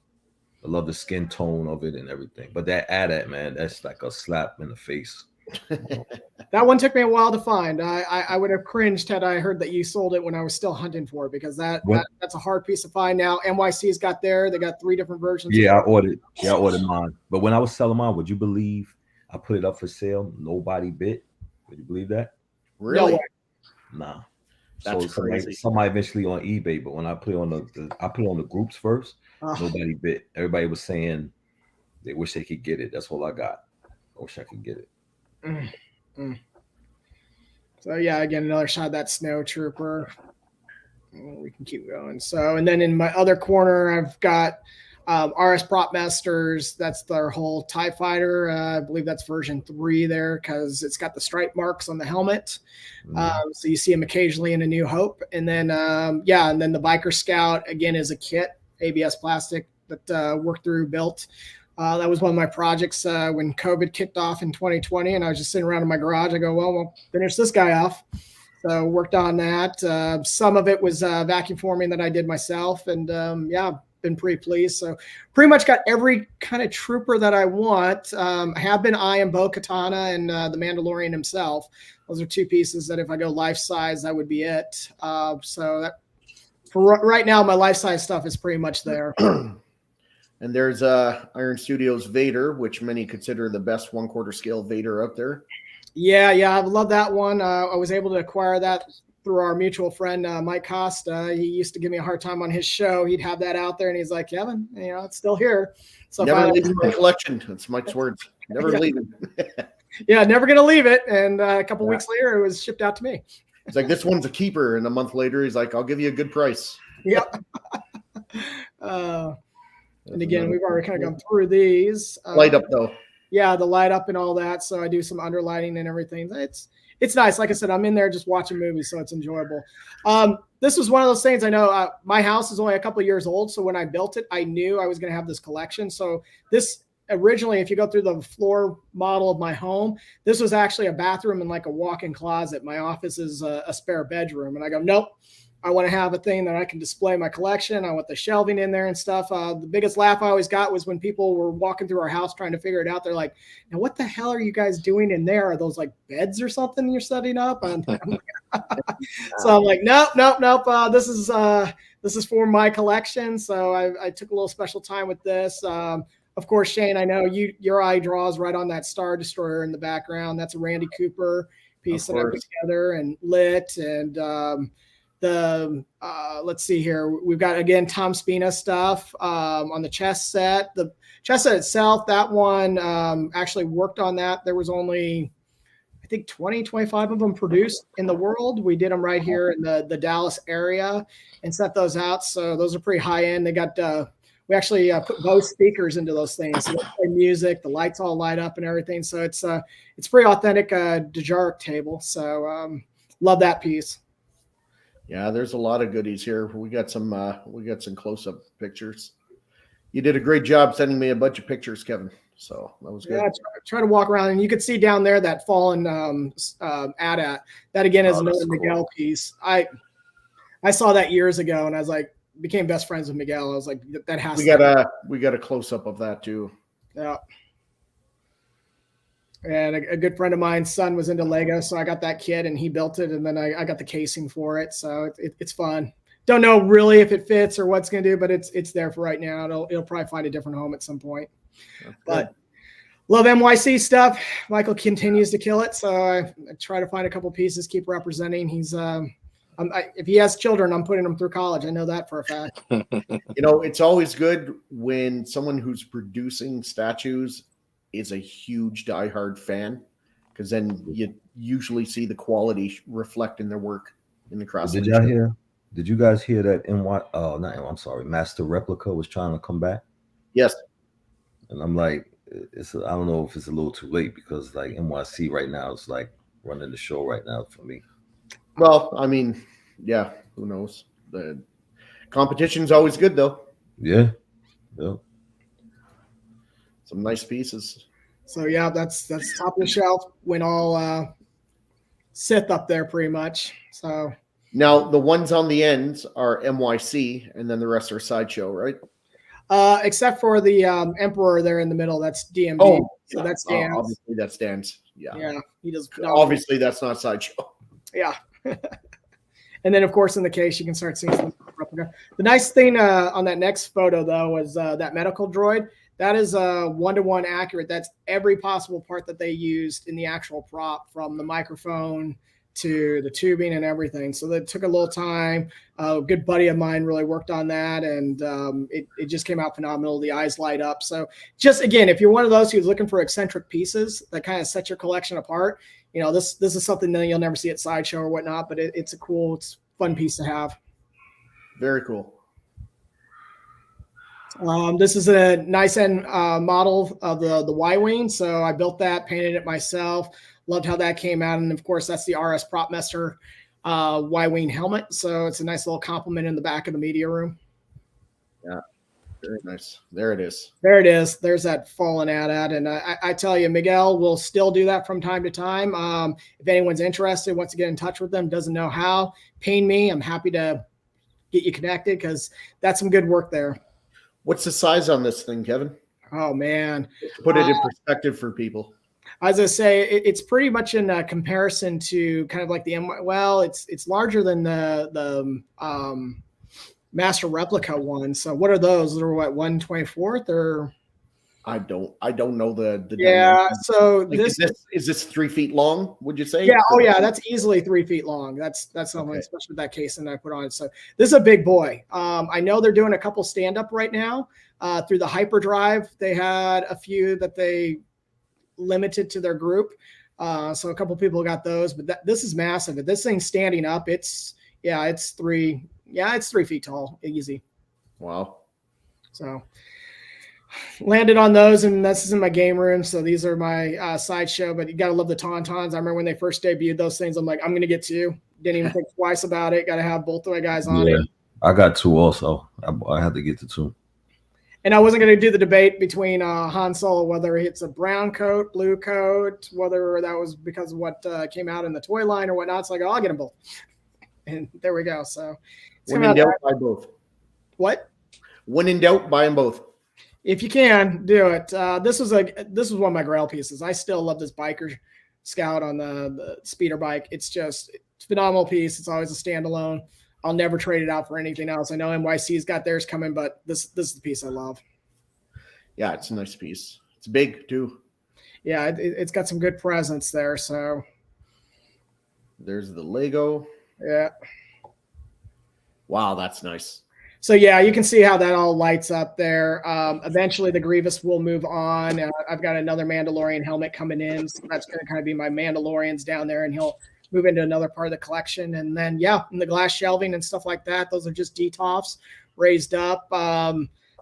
I love the skin tone of it and everything. But that AT-AT, man, that's like a slap in the face. That one took me a while to find. I would have cringed had I heard that you sold it when I was still hunting for it, because that's a hard piece to find now. NYC's got they got 3 different versions. Yeah, I ordered mine. But when I was selling mine, would you believe I put it up for sale? Nobody bit. Would you believe that? Really? Nah. That's so crazy. Somebody eventually on eBay, but when I put it on the groups first, nobody bit. Everybody was saying they wish they could get it. That's all I got. I wish I could get it. So yeah, again, another shot of that Snow Trooper. We can keep going. So, and then in my other corner, I've got RS Prop Masters. That's their whole TIE Fighter. I believe that's version 3 there, because it's got the stripe marks on the helmet. So you see them occasionally in A New Hope. And then, and then the Biker Scout, again, is a kit, ABS plastic that worked through, built. That was one of my projects when COVID kicked off in 2020, and I was just sitting around in my garage. I go, well, we'll finish this guy off. So worked on that. Some of it was vacuum forming that I did myself, and been pretty pleased. So pretty much got every kind of trooper that I want. I have been eyeing Bo-Katan and the Mandalorian himself. Those are 2 pieces that if I go life size, that would be it. So that for right now, my life size stuff is pretty much there. And there's Iron Studios Vader, which many consider the best 1/4 scale Vader out there. Yeah, I love that one. I was able to acquire that through our mutual friend, Mike Costa. He used to give me a hard time on his show. He'd have that out there, and he's like, Kevin, it's still here. So never leaving my collection. That's Mike's words. Never leaving. Yeah, never going to leave it. And a couple weeks later, it was shipped out to me. It's like, this one's a keeper. And a month later, he's like, I'll give you a good price. Yep. And again, we've already kind of gone through these. Light up, though. Yeah, the light up and all that. So I do some underlighting and everything. It's nice. Like I said, I'm in there just watching movies, so it's enjoyable. This was one of those things. I know my house is only a couple of years old, so when I built it, I knew I was going to have this collection. So this originally, if you go through the floor model of my home, this was actually a bathroom and like a walk-in closet. My office is a spare bedroom, and I go, nope. I want to have a thing that I can display my collection. I want the shelving in there and stuff. The biggest laugh I always got was when people were walking through our house trying to figure it out. They're like, now what the hell are you guys doing in there? Are those like beds or something you're setting up? So I'm like, nope. This is for my collection. So I took a little special time with this. Of course, Shane, I know your eye draws right on that Star Destroyer in the background. That's a Randy Cooper piece that I put together and lit. And let's see here. We've got, again, Tom Spina stuff on the chess set. The chess set itself, that one actually worked on that. There was only, I think, 25 of them produced in the world. We did them right here in the Dallas area and set those out. So those are pretty high end. They got, we actually put Bose speakers into those things. So they play music, the lights all light up and everything. So it's pretty authentic Dejarik table. So love that piece. Yeah, there's a lot of goodies here. We got some close-up pictures. You did a great job sending me a bunch of pictures, Kevin. So that was good. Yeah, try to walk around, and you could see down there that fallen AT-AT. That again is another Miguel piece. I saw that years ago, and I was like, became best friends with Miguel. I was like, that has. We got a close up of that too. Yeah. And a good friend of mine's son was into Lego, so I got that kit and he built it, and then I got the casing for it. So it's fun. Don't know really if it fits or what's going to do, but it's there for right now. It'll probably find a different home at some point. But love NYC stuff. Michael continues to kill it, so I try to find a couple pieces, keep representing. He's if he has children, I'm putting him through college. I know that for a fact. It's always good when someone who's producing statues is a huge diehard fan, because then you usually see the quality reflect in their work in the cross. Did y'all hear? Did you guys hear that Master Replica was trying to come back? Yes. And I'm like, I don't know if it's a little too late, because like NYC right now is like running the show right now for me. Well, I mean, yeah, who knows? The competition's always good though. Yeah. Yep. Some nice pieces. So yeah, that's top of the shelf. Went all Sith up there pretty much. So now the ones on the ends are NYC, and then the rest are Sideshow, right? Except for the Emperor there in the middle, that's DMB. Oh, so that's Dan. Obviously that's Dan's. Yeah. Yeah, he does. Obviously that's not Sideshow. Yeah. And then of course in the case you can start seeing some replica. The nice thing on that next photo though was that medical droid. That is 1-to-1 accurate. That's every possible part that they used in the actual prop, from the microphone to the tubing and everything. So that took a little time. A good buddy of mine really worked on that, and it just came out phenomenal. The eyes light up. So just again, if you're one of those who's looking for eccentric pieces that kind of set your collection apart, this is something that you'll never see at Sideshow or whatnot, but it's fun piece to have. Very cool. This is a nice end model of the Y-Wing. So I built that, painted it myself. Loved how that came out. And of course, that's the RS Propmaster Y-Wing helmet. So it's a nice little compliment in the back of the media room. Yeah, very nice. There it is. There it is. There's that fallen AT-AT. And I tell you, Miguel will still do that from time to time. If anyone's interested, wants to get in touch with them, doesn't know how, ping me. I'm happy to get you connected, because that's some good work there. What's the size on this thing, Kevin? Oh, man. Put it in perspective for people. As I say, it's pretty much in comparison to kind of like the it's larger than the Master Replica one. So what are those? They're what, 1/24th or? I don't know the yeah. dimensions. So like, is this 3 feet long? Would you say? Yeah. Oh yeah, that's easily 3 feet long. That's something, okay. Especially with that casing I put on. So this is a big boy. I know they're doing a couple stand up right now through the Hyperdrive. They had a few that they limited to their group. So a couple people got those, but this is massive. If this thing's standing up, it's 3 feet tall, easy. Wow. So landed on those, and this is in my game room. So these are my Sideshow, but you got to love the Tauntauns. I remember when they first debuted those things, I'm like, I'm going to get 2. Didn't even think twice about it. Got to have both of my guys on it. I got 2 also. I had to get the 2. And I wasn't going to do the debate between Han Solo, whether it's a brown coat, blue coat, whether that was because of what came out in the toy line or whatnot. It's like, I'll get them both. And there we go. So when in doubt, buy both. What? When in doubt, buy them both. If you can, do it. This was one of my Grail pieces. I still love this Biker Scout on the speeder bike. It's a phenomenal piece. It's always a standalone. I'll never trade it out for anything else. I know NYC's got theirs coming, but this is the piece I love. Yeah, it's a nice piece. It's big too. Yeah, it's got some good presence there. So there's the Lego. Yeah. Wow, that's nice. So yeah, you can see how that all lights up there. Eventually the Grievous will move on. I've got another Mandalorian helmet coming in. So that's going to kind of be my Mandalorians down there, and he'll move into another part of the collection. And then, in the glass shelving and stuff like that, those are just DTOFs raised up.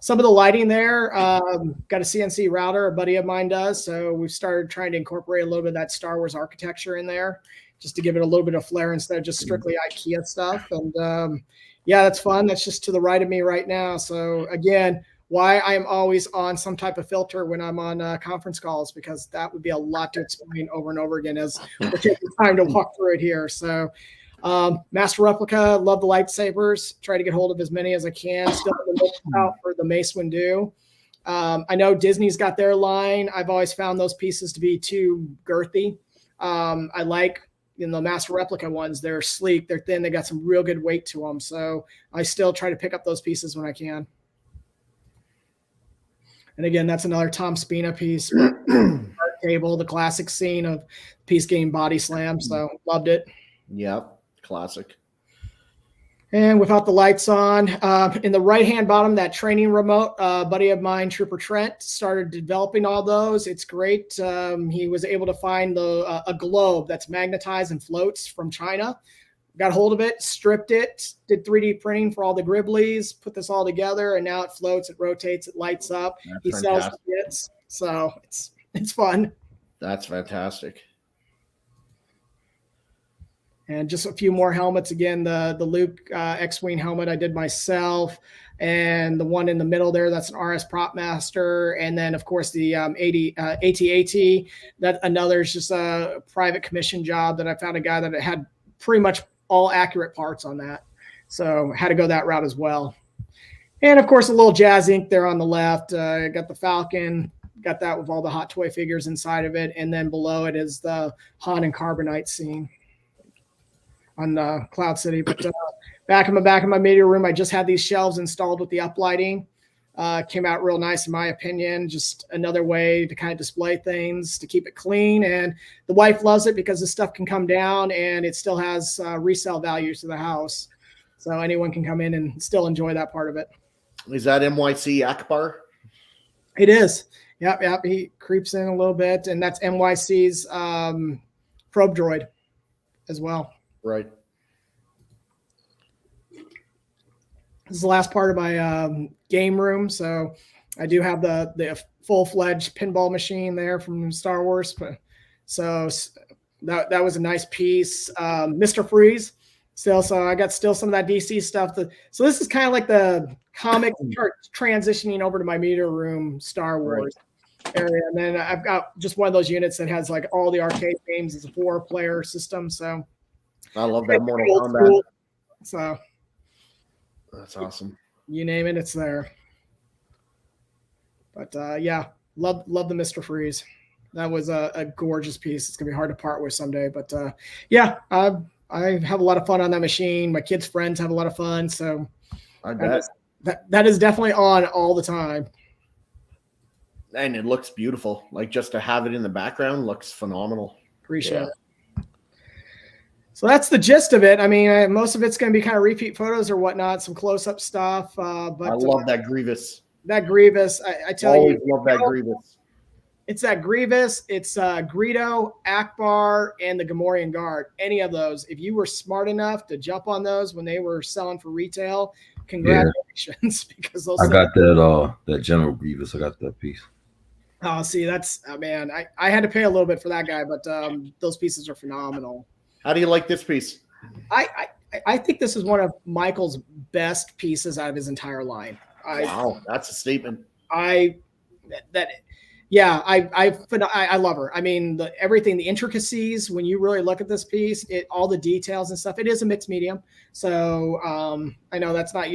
Some of the lighting there, got a CNC router, a buddy of mine does. So we've started trying to incorporate a little bit of that Star Wars architecture in there, just to give it a little bit of flair instead of just strictly IKEA stuff. And that's fun. That's just to the right of me right now. So again, why I am always on some type of filter when I'm on conference calls, because that would be a lot to explain over and over again as we're taking time to walk through it here. So Master Replica, love the lightsabers. Try to get hold of as many as I can. Still out for the Mace Windu. I know Disney's got their line. I've always found those pieces to be too girthy. I like the Master Replica ones. They're sleek, they're thin, they got some real good weight to them. So I still try to pick up those pieces when I can. And again, that's another Tom Spina piece. Table, the classic scene of Peace Game Body Slam. So loved it. Yep, classic. And without the lights on, in the right-hand bottom, that training remote, buddy of mine, Trooper Trent, started developing all those. It's great. He was able to find a globe that's magnetized and floats from China. Got hold of it, stripped it, did 3D printing for all the Griblies, put this all together, and now it floats, it rotates, it lights up. That's he fantastic. sells the bits, so it's fun. That's fantastic. And just a few more helmets. Again, the Luke X-Wing helmet I did myself. And the one in the middle there, that's an RS Prop Master. And then, of course, the AT-AT. That another is just a private commission job that I found a guy that had pretty much all accurate parts on that. So had to go that route as well. And, of course, a little Jazz Ink there on the left. Got the Falcon. Got that with all the Hot Toy figures inside of it. And then below it is the Han and Carbonite scene on Cloud City. But back in my media room, I just had these shelves installed with the uplighting. Came out real nice in my opinion. Just another way to kind of display things, to keep it clean. And the wife loves it because the stuff can come down and it still has resale value to the house. So anyone can come in and still enjoy that part of it. Is that NYC Akbar? It is. Yep. He creeps in a little bit, and that's NYC's probe droid as well. Right. This is the last part of my game room. So I do have the full-fledged pinball machine there from Star Wars. So that was a nice piece. Mr. Freeze still. So I got still some of that DC stuff. So this is kind of like the comic transitioning over to my media room Star Wars area. And then I've got just one of those units that has like all the arcade games. It's a 4-player system. So I love that Mortal Kombat. So that's awesome. You name it, it's there. But yeah, love the Mr. Freeze. That was a gorgeous piece. It's gonna be hard to part with someday. But yeah, I have a lot of fun on that machine. My kids' friends have a lot of fun. So I bet that is definitely on all the time. And it looks beautiful. Like just to have it in the background looks phenomenal. Appreciate it. So that's the gist of it. I mean, most of it's going to be kind of repeat photos or whatnot, some close-up stuff. But I love that Grievous. That Grievous, I tell Always you, love that Grievous. It's that Grievous, it's Greedo, Akbar, and the Gamorrean Guard. Any of those, if you were smart enough to jump on those when they were selling for retail, congratulations, because those. I got that General Grievous. I got that piece. Oh, see, that's man. I had to pay a little bit for that guy, but those pieces are phenomenal. How do you like this piece? I think this is one of Michael's best pieces out of his entire line. Wow, that's a statement. I love her. I mean, everything, the intricacies, when you really look at this piece, all the details and stuff, it is a mixed medium. So I know that's not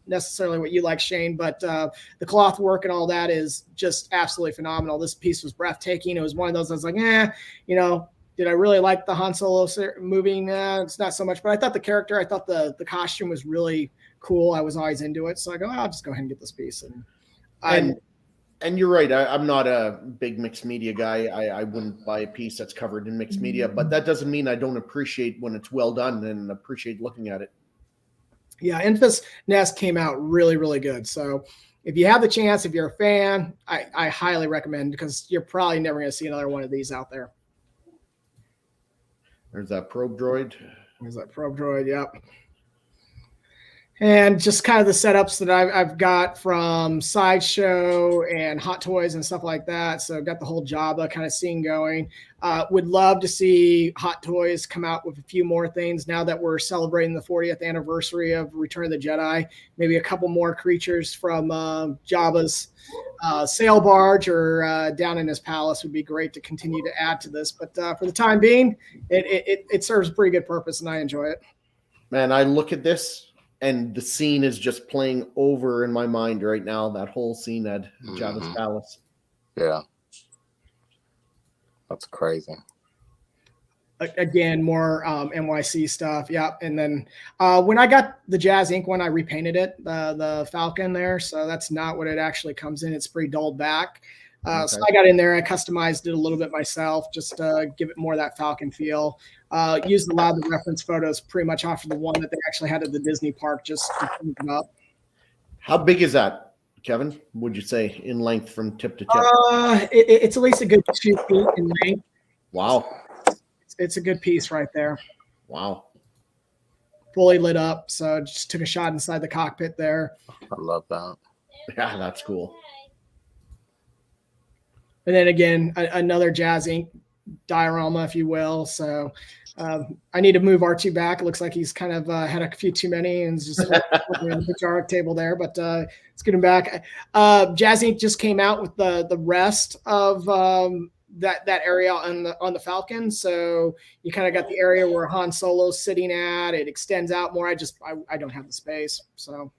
necessarily what you like, Shane, but the cloth work and all that is just absolutely phenomenal. This piece was breathtaking. It was one of those I was like, did I really like the Han Solo movie? It's not so much, but I thought the character, I thought the costume was really cool. I was always into it. So I go, I'll just go ahead and get this piece. And you're right. I'm not a big mixed media guy. I wouldn't buy a piece that's covered in mixed media, but that doesn't mean I don't appreciate when it's well done and appreciate looking at it. Yeah, Enfys Nest came out really, really good. So if you have the chance, if you're a fan, I highly recommend, because you're probably never going to see another one of these out there. There's that probe droid. There's that probe droid, yep. And just kind of the setups that I've got from Sideshow and Hot Toys and stuff like that. So got the whole Jabba kind of scene going. Would love to see Hot Toys come out with a few more things now that we're celebrating the 40th anniversary of Return of the Jedi. Maybe a couple more creatures from Jabba's sail barge or down in his palace would be great to continue to add to this. But for the time being, it serves a pretty good purpose, and I enjoy it. Man, I look at this, and the scene is just playing over in my mind right now. That whole scene at Jabba's palace. Yeah. That's crazy. Again, more NYC stuff. Yeah. And then when I got the Jazz Inc. one, I repainted it, the Falcon there. So that's not what it actually comes in. It's pretty dulled back. Okay. So I got in there, I customized it a little bit myself, just to give it more of that Falcon feel. Used a lot of the reference photos pretty much off of the one that they actually had at the Disney park, just to clean them up. How big is that, Kevin, would you say, in length from tip to tip? It's at least a good 2 feet in length. Wow. It's a good piece right there. Wow. Fully lit up. So just took a shot inside the cockpit there. I love that. Yeah, that's cool. And then again, another Jazz Inc. diorama, if you will. So I need to move R2 back. It looks like he's kind of had a few too many and is just on the picture table there, but let's get him back. Jazz Inc. just came out with the rest of that area on the Falcon. So you kind of got the area where Han Solo's sitting at. It extends out more. I don't have the space. So.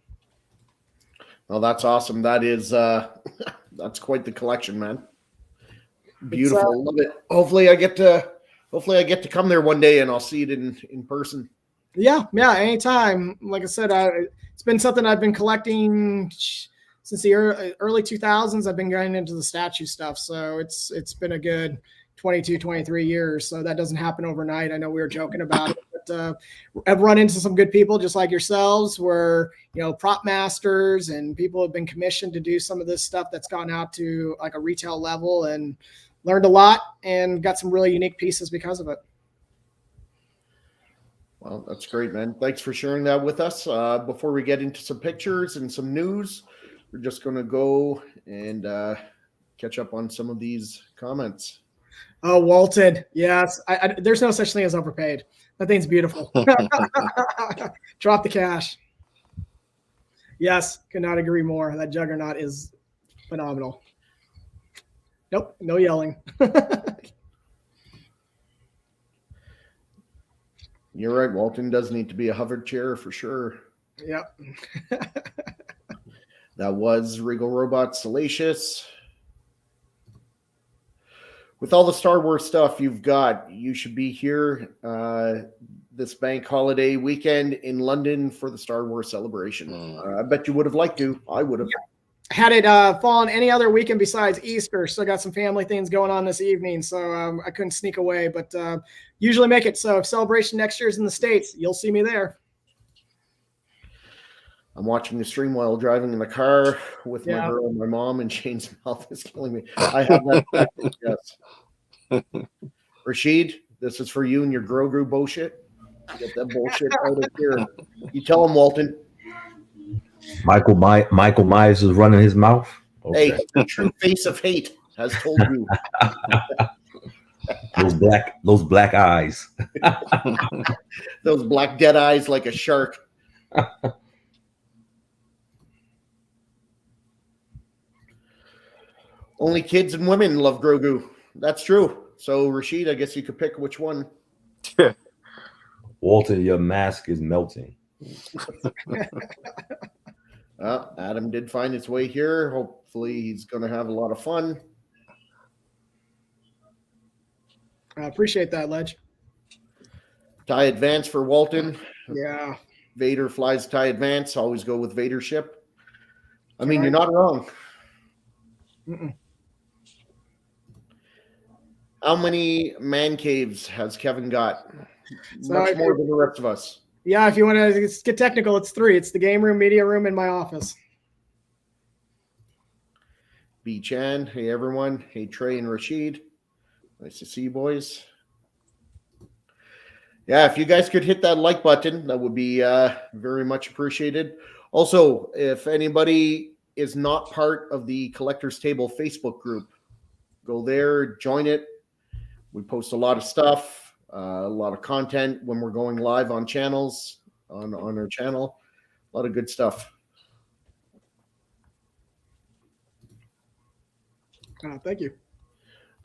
Well, that's awesome. That is that's quite the collection, man. Beautiful. Love it. Hopefully I get to come there one day and I'll see it in person. Yeah, anytime. Like I said, it's been something I've been collecting since the early 2000s. I've been going into the statue stuff, so it's been a good 22, 23 years. So that doesn't happen overnight. I know we were joking about it, but I've run into some good people just like yourselves, where prop masters and people have been commissioned to do some of this stuff that's gone out to like a retail level, and learned a lot and got some really unique pieces because of it. Well, that's great, man. Thanks for sharing that with us. Before we get into some pictures and some news, we're just going to go and catch up on some of these comments. Oh, Walton. Yes. There's no such thing as overpaid. That thing's beautiful. Drop the cash. Yes. Could not agree more. That Juggernaut is phenomenal. Nope. No yelling. You're right. Walton does need to be a hovered chair for sure. Yep. That was Regal Robot Salacious. With all the Star Wars stuff you've got, you should be here this bank holiday weekend in London for the Star Wars celebration. I bet you would have liked to. I would have. Yeah. Had it fallen any other weekend besides Easter, still got some family things going on this evening, so I couldn't sneak away, but usually make it. So if celebration next year is in the States, you'll see me there. I'm watching the stream while driving in the car with my girl and my mom, and Shane's mouth is killing me. I have that. Yes. Rashid, this is for you and your Grogu bullshit. Get that bullshit out of here. You tell him, Walton. Michael Myers is running his mouth. Okay. Hey, the true face of hate has told you. those black eyes. Those black dead eyes like a shark. Only kids and women love Grogu. That's true. So, Rashid, I guess you could pick which one. Walter, your mask is melting. Adam did find his way here. Hopefully he's going to have a lot of fun. I appreciate that, Ledge. TIE Advance for Walton. Yeah. Vader flies TIE Advance. Always go with Vader ship. I mean, you're not wrong. Mm-mm. How many man caves has Kevin got? So much more than the rest of us. Yeah, if you want to get technical, it's 3. It's the game room, media room, and my office. B. Chan, hey everyone. Hey Trey and Rashid. Nice to see you boys. Yeah, if you guys could hit that like button, that would be very much appreciated. Also, if anybody is not part of the Collectors Table Facebook group, go there, join it. We post a lot of stuff, a lot of content when we're going live on channels, on our channel. A lot of good stuff. Thank you.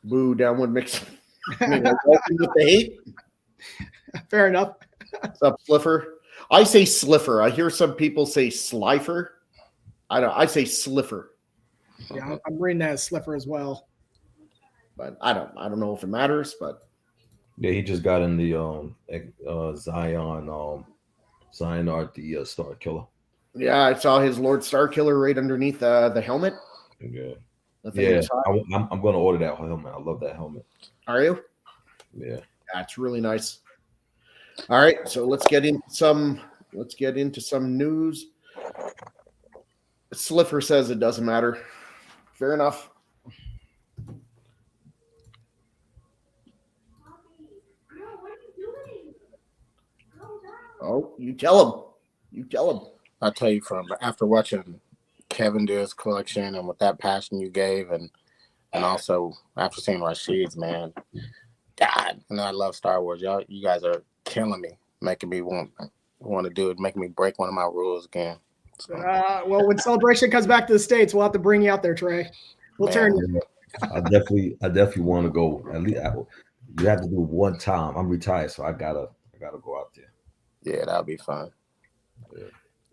Boo, Downwood Mix. Welcome with the hate. Fair enough. What's up, Sliffer? I say Sliffer. I hear some people say Slifer. I say Sliffer. Yeah, I'm reading that as Sliffer as well. But I don't know if it matters, but Yeah, he just got in the Zion Art, the Star Killer. yeah, I saw his Lord Star Killer right underneath the helmet. Yeah. The thing Yeah, inside. I'm going to order that helmet. I love that helmet. Are you? Yeah. That's really nice. All right, so let's get into some news. Sliffer says it doesn't matter. Fair enough. Oh, you tell him. You tell him. I'll tell you, from after watching Kevin do his collection and with that passion you gave, and also after seeing Rashid's, man, God, and I love Star Wars. You guys are killing me, making me want to do it, making me break one of my rules again. So, Well, when Celebration comes back to the States, we'll have to bring you out there, Trey. We'll turn you. I definitely want to go. At least you have to do it one time. I'm retired, so I gotta go out there. yeah, that'll be fun.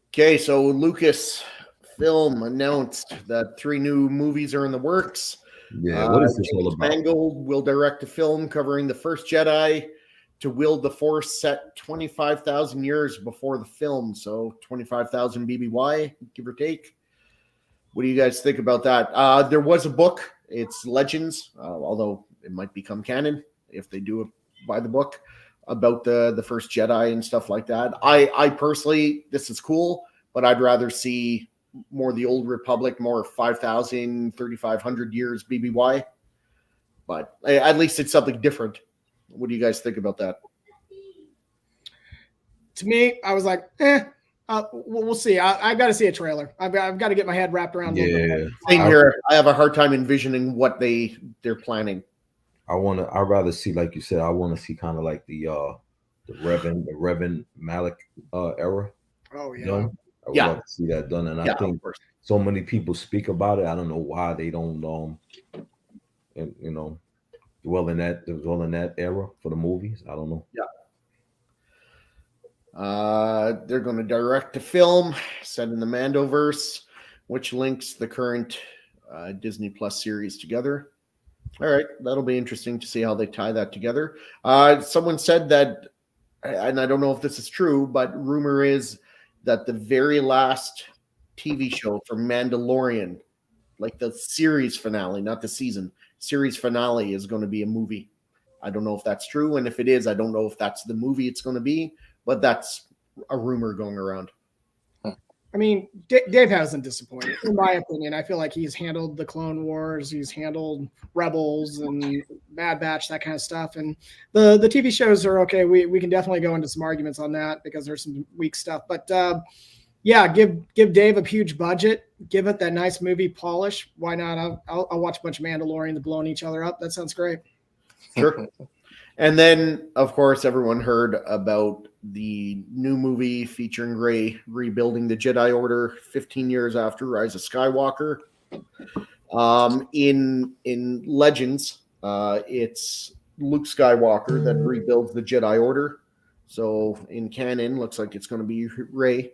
Okay, so Lucasfilm announced that 3 new movies are in the works. Yeah, what is this all about? Mangold will direct a film covering the first Jedi to wield the Force set 25,000 years before the film, so 25,000 BBY, give or take. What do you guys think about that? There was a book. It's Legends, although it might become canon if they do it by the book, about the first Jedi and stuff like that. I personally, this is cool, but I'd rather see more the Old Republic, more 5,000, 3,500 years BBY. But at least it's something different. What do you guys think about that? To me, I was like, we'll see. I got to see a trailer. I've got to get my head wrapped around. Yeah, Same here. I have a hard time envisioning what they're planning. I'd rather see, like you said, I want to see kind of like the Revan Malik era. Oh yeah. Done. I would love to see that done, and I think so many people speak about it. I don't know why they don't dwell in that era for the movies. I don't know. Yeah. They're going to direct a film set in the Mandoverse, which links the current Disney Plus series together. All right, that'll be interesting to see how they tie that together. Someone said that, and I don't know if this is true, but rumor is that the very last TV show for Mandalorian, like the series finale, not the series finale, is going to be a movie. I don't know if that's true, and if it is, I don't know if that's the movie it's going to be, but that's a rumor going around. I mean, Dave hasn't disappointed, in my opinion. I feel like he's handled the Clone Wars, he's handled Rebels and Bad Batch, that kind of stuff. And the TV shows are okay. We can definitely go into some arguments on that because there's some weak stuff. But yeah, give Dave a huge budget, give it that nice movie polish. Why not? I'll watch a bunch of Mandalorians blowing each other up. That sounds great. Sure. And then, of course, everyone heard about the new movie featuring Rey rebuilding the Jedi Order 15 years after Rise of Skywalker. In Legends, it's Luke Skywalker that rebuilds the Jedi Order. So in canon, looks like it's going to be Rey.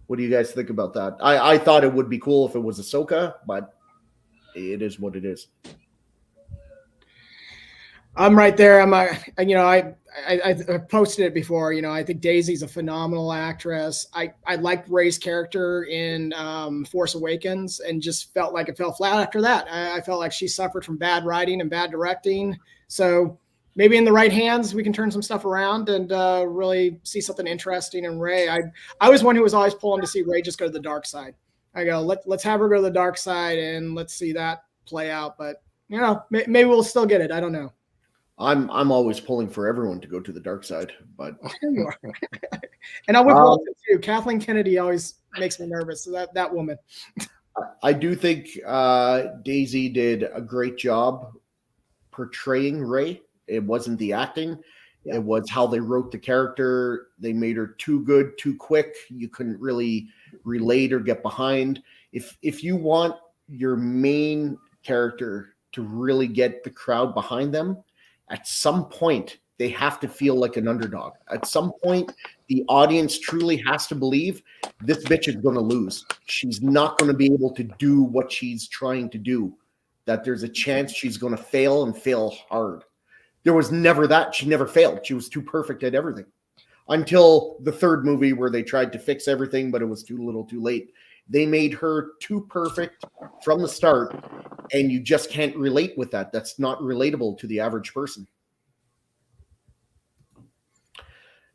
What do you guys think about that? I thought it would be cool if it was Ahsoka, but it is what it is. I'm right there. I posted it before. I think Daisy's a phenomenal actress. I liked Rey's character in Force Awakens and just felt like it fell flat after that. I felt like she suffered from bad writing and bad directing. So maybe in the right hands, we can turn some stuff around and really see something interesting in Rey. I was one who was always pulling to see Rey just go to the dark side. I go, let's have her go to the dark side and let's see that play out. But maybe we'll still get it. I don't know. I'm always pulling for everyone to go to the dark side, but You are. And I'm with Walton too. Kathleen Kennedy always makes me nervous. So that woman. I do think Daisy did a great job portraying Ray. It wasn't the acting. Yeah. It was how they wrote the character. They made her too good, too quick. You couldn't really relate or get behind. If you want your main character to really get the crowd behind them, at some point they have to feel like an underdog. At some point, the audience truly has to believe this bitch is going to lose. She's not going to be able to do what she's trying to do. That there's a chance she's going to fail and fail hard. There was never that. She never failed. She was too perfect at everything. Until the third movie where they tried to fix everything, but it was too little too late. They made her too perfect from the start, and you just can't relate with that. That's not relatable to the average person.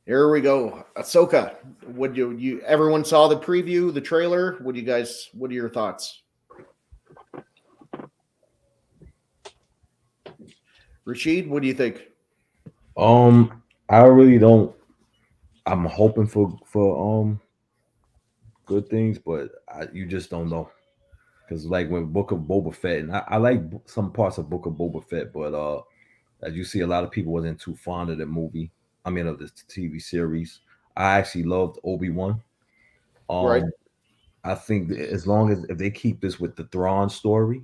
Here we go. Ahsoka. Would you everyone saw the preview, the trailer? What are your thoughts? Rashid, what do you think? I really don't. I'm hoping for good things, but you just don't know. Because like when Book of Boba Fett, and I like some parts of Book of Boba Fett, but as you see, a lot of people wasn't too fond of the movie. I mean, of the TV series. I actually loved Obi-Wan. Right. I think as long as if they keep this with the Thrawn story,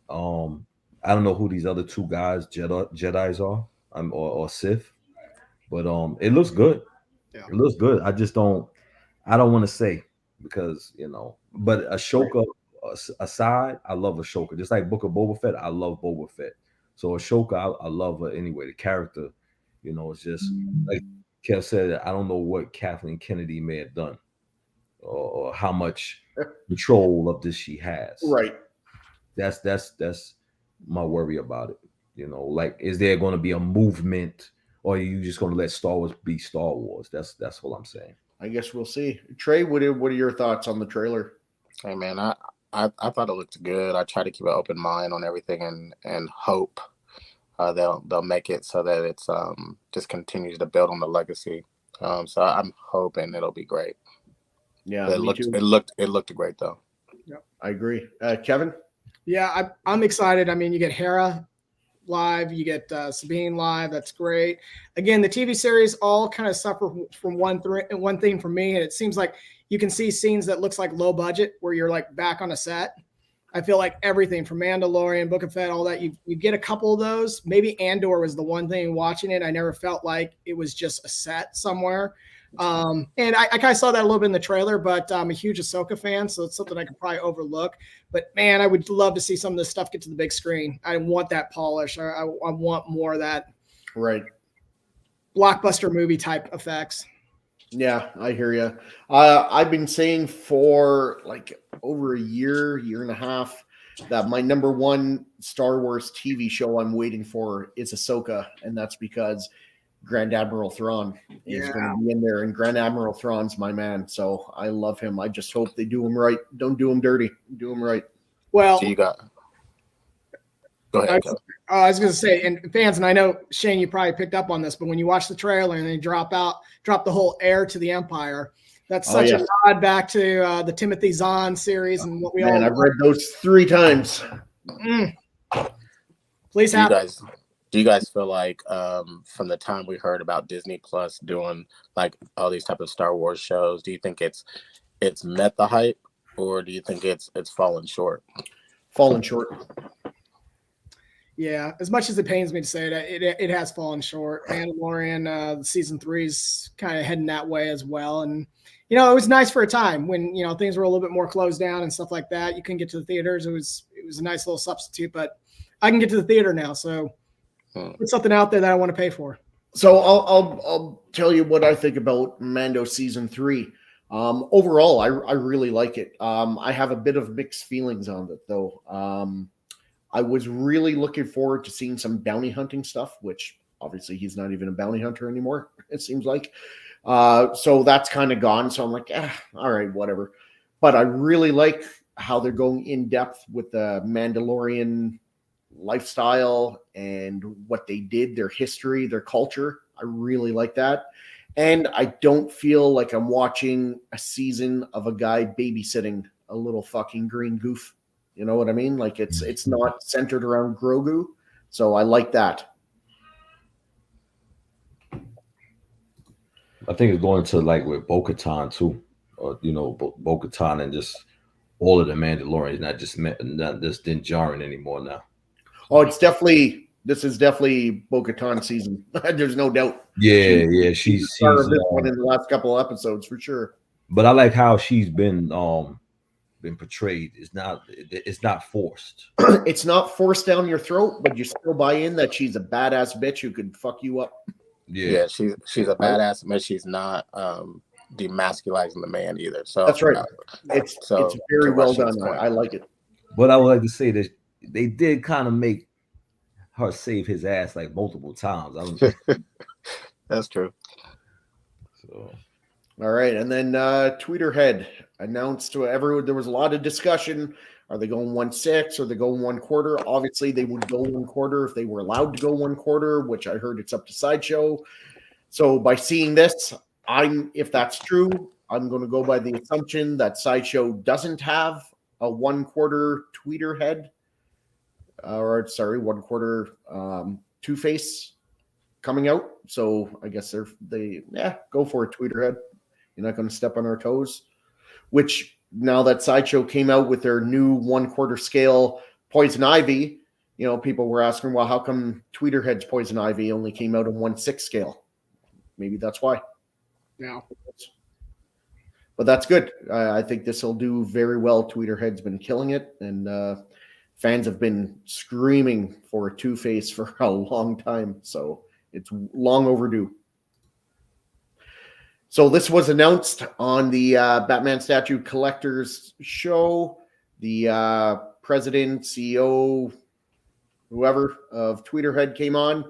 I don't know who these other two guys Jedi's are, or Sith, but it looks good. Yeah. It looks good. I don't want to say because but Ahsoka aside, I love Ahsoka. Just like Book of Boba Fett, I love Boba Fett. So Ahsoka, I love her anyway. The character, it's just like Kev said. I don't know what Kathleen Kennedy may have done, or how much control of this she has. Right. That's my worry about it. Like, is there going to be a movement, or are you just going to let Star Wars be Star Wars? That's what I'm saying. I guess we'll see. Trey, what are your thoughts on the trailer? Hey man, I thought it looked good. I try to keep an open mind on everything and hope they'll make it so that it's just continues to build on the legacy. So I'm hoping it'll be great. Yeah, it looked great though. Yep, I agree. Kevin? Yeah, I'm excited. I mean, you get Hera live, you get Sabine live. That's great. Again, the TV series all kind of suffer from one thing for me, and it seems like you can see scenes that looks like low budget where you're like back on a set. I feel like everything from Mandalorian, Book of Fett, all that, you get a couple of those. Maybe Andor was the one thing watching it. I never felt like it was just a set somewhere. And I kind of saw that a little bit in the trailer, but I'm a huge Ahsoka fan, so it's something I could probably overlook. But man, I would love to see some of this stuff get to the big screen. I want that polish. I want more of that. Right. Blockbuster movie type effects. Yeah, I hear you. I've been saying for like over a year and a half that my number one Star Wars TV show I'm waiting for is Ahsoka, and that's because Grand Admiral Thrawn is going to be in there, and Grand Admiral Thrawn's my man, so I love him. I just hope they do him right. Don't do him dirty. Do him right. Well, so you got. Go ahead. I was going to say, and fans, and I know Shane, you probably picked up on this, but when you watch the trailer and they drop the whole heir to the Empire, that's such a nod back to the Timothy Zahn series and what we all. I've read those 3 times. Please have. Do you guys feel like from the time we heard about Disney Plus doing like all these type of Star Wars shows, do you think it's met the hype, or do you think it's fallen short? Fallen short. Yeah, as much as it pains me to say that, it has fallen short. Mandalorian season 3's kind of heading that way as well, and it was nice for a time when things were a little bit more closed down and stuff like that. You couldn't get to the theaters. It was a nice little substitute, but I can get to the theater now, so put something out there that I want to pay for. So I'll tell you what I think about Mando season 3. Overall, I really like it. I have a bit of mixed feelings on it though. I was really looking forward to seeing some bounty hunting stuff, which obviously he's not even a bounty hunter anymore, it seems like. So that's kind of gone. So I'm like, all right, whatever. But I really like how they're going in depth with the Mandalorian lifestyle and what they did, their history, their culture. I really like that. And I don't feel like I'm watching a season of a guy babysitting a little fucking green goof. You know what I mean? Like it's not centered around Grogu. So I like that. I think it's going to like with Bo-Katan too, or Bo-Katan and just all of the Mandalorians, not just Din Djarin anymore now. Oh, this is definitely Bo-Katan season. There's no doubt. She's part of this one in the last couple of episodes for sure. But I like how she's been portrayed. It's not forced. It's not forced down your throat, but you still buy in that she's a badass bitch who could fuck you up. Yeah, she's a badass, but she's not demasculizing the man either. So that's right. It's very well done. I like it. But I would like to say that they did kind of make her save his ass like multiple times. That's true. So, all right, and then Tweeterhead announced to everyone. There was a lot of discussion. Are they going 1/6? Are they going 1/4? Obviously, they would go 1/4 if they were allowed to go 1/4, which I heard it's up to Sideshow. So by seeing this, if that's true, I'm going to go by the assumption that Sideshow doesn't have a 1/4 Tweeterhead, or sorry, 1/4 Two-Face coming out. So I guess they go for a Tweeterhead. You're not going to step on our toes, which. Now that Sideshow came out with their new 1/4 scale Poison Ivy, people were asking, well, how come Tweeterhead's Poison Ivy only came out in 1/6 scale? Maybe that's why. Yeah. But that's good. I think this will do very well. Tweeterhead's been killing it, and fans have been screaming for a Two-Face for a long time. So it's long overdue. So this was announced on the Batman Statue Collectors show. The president, CEO, whoever of Tweeterhead came on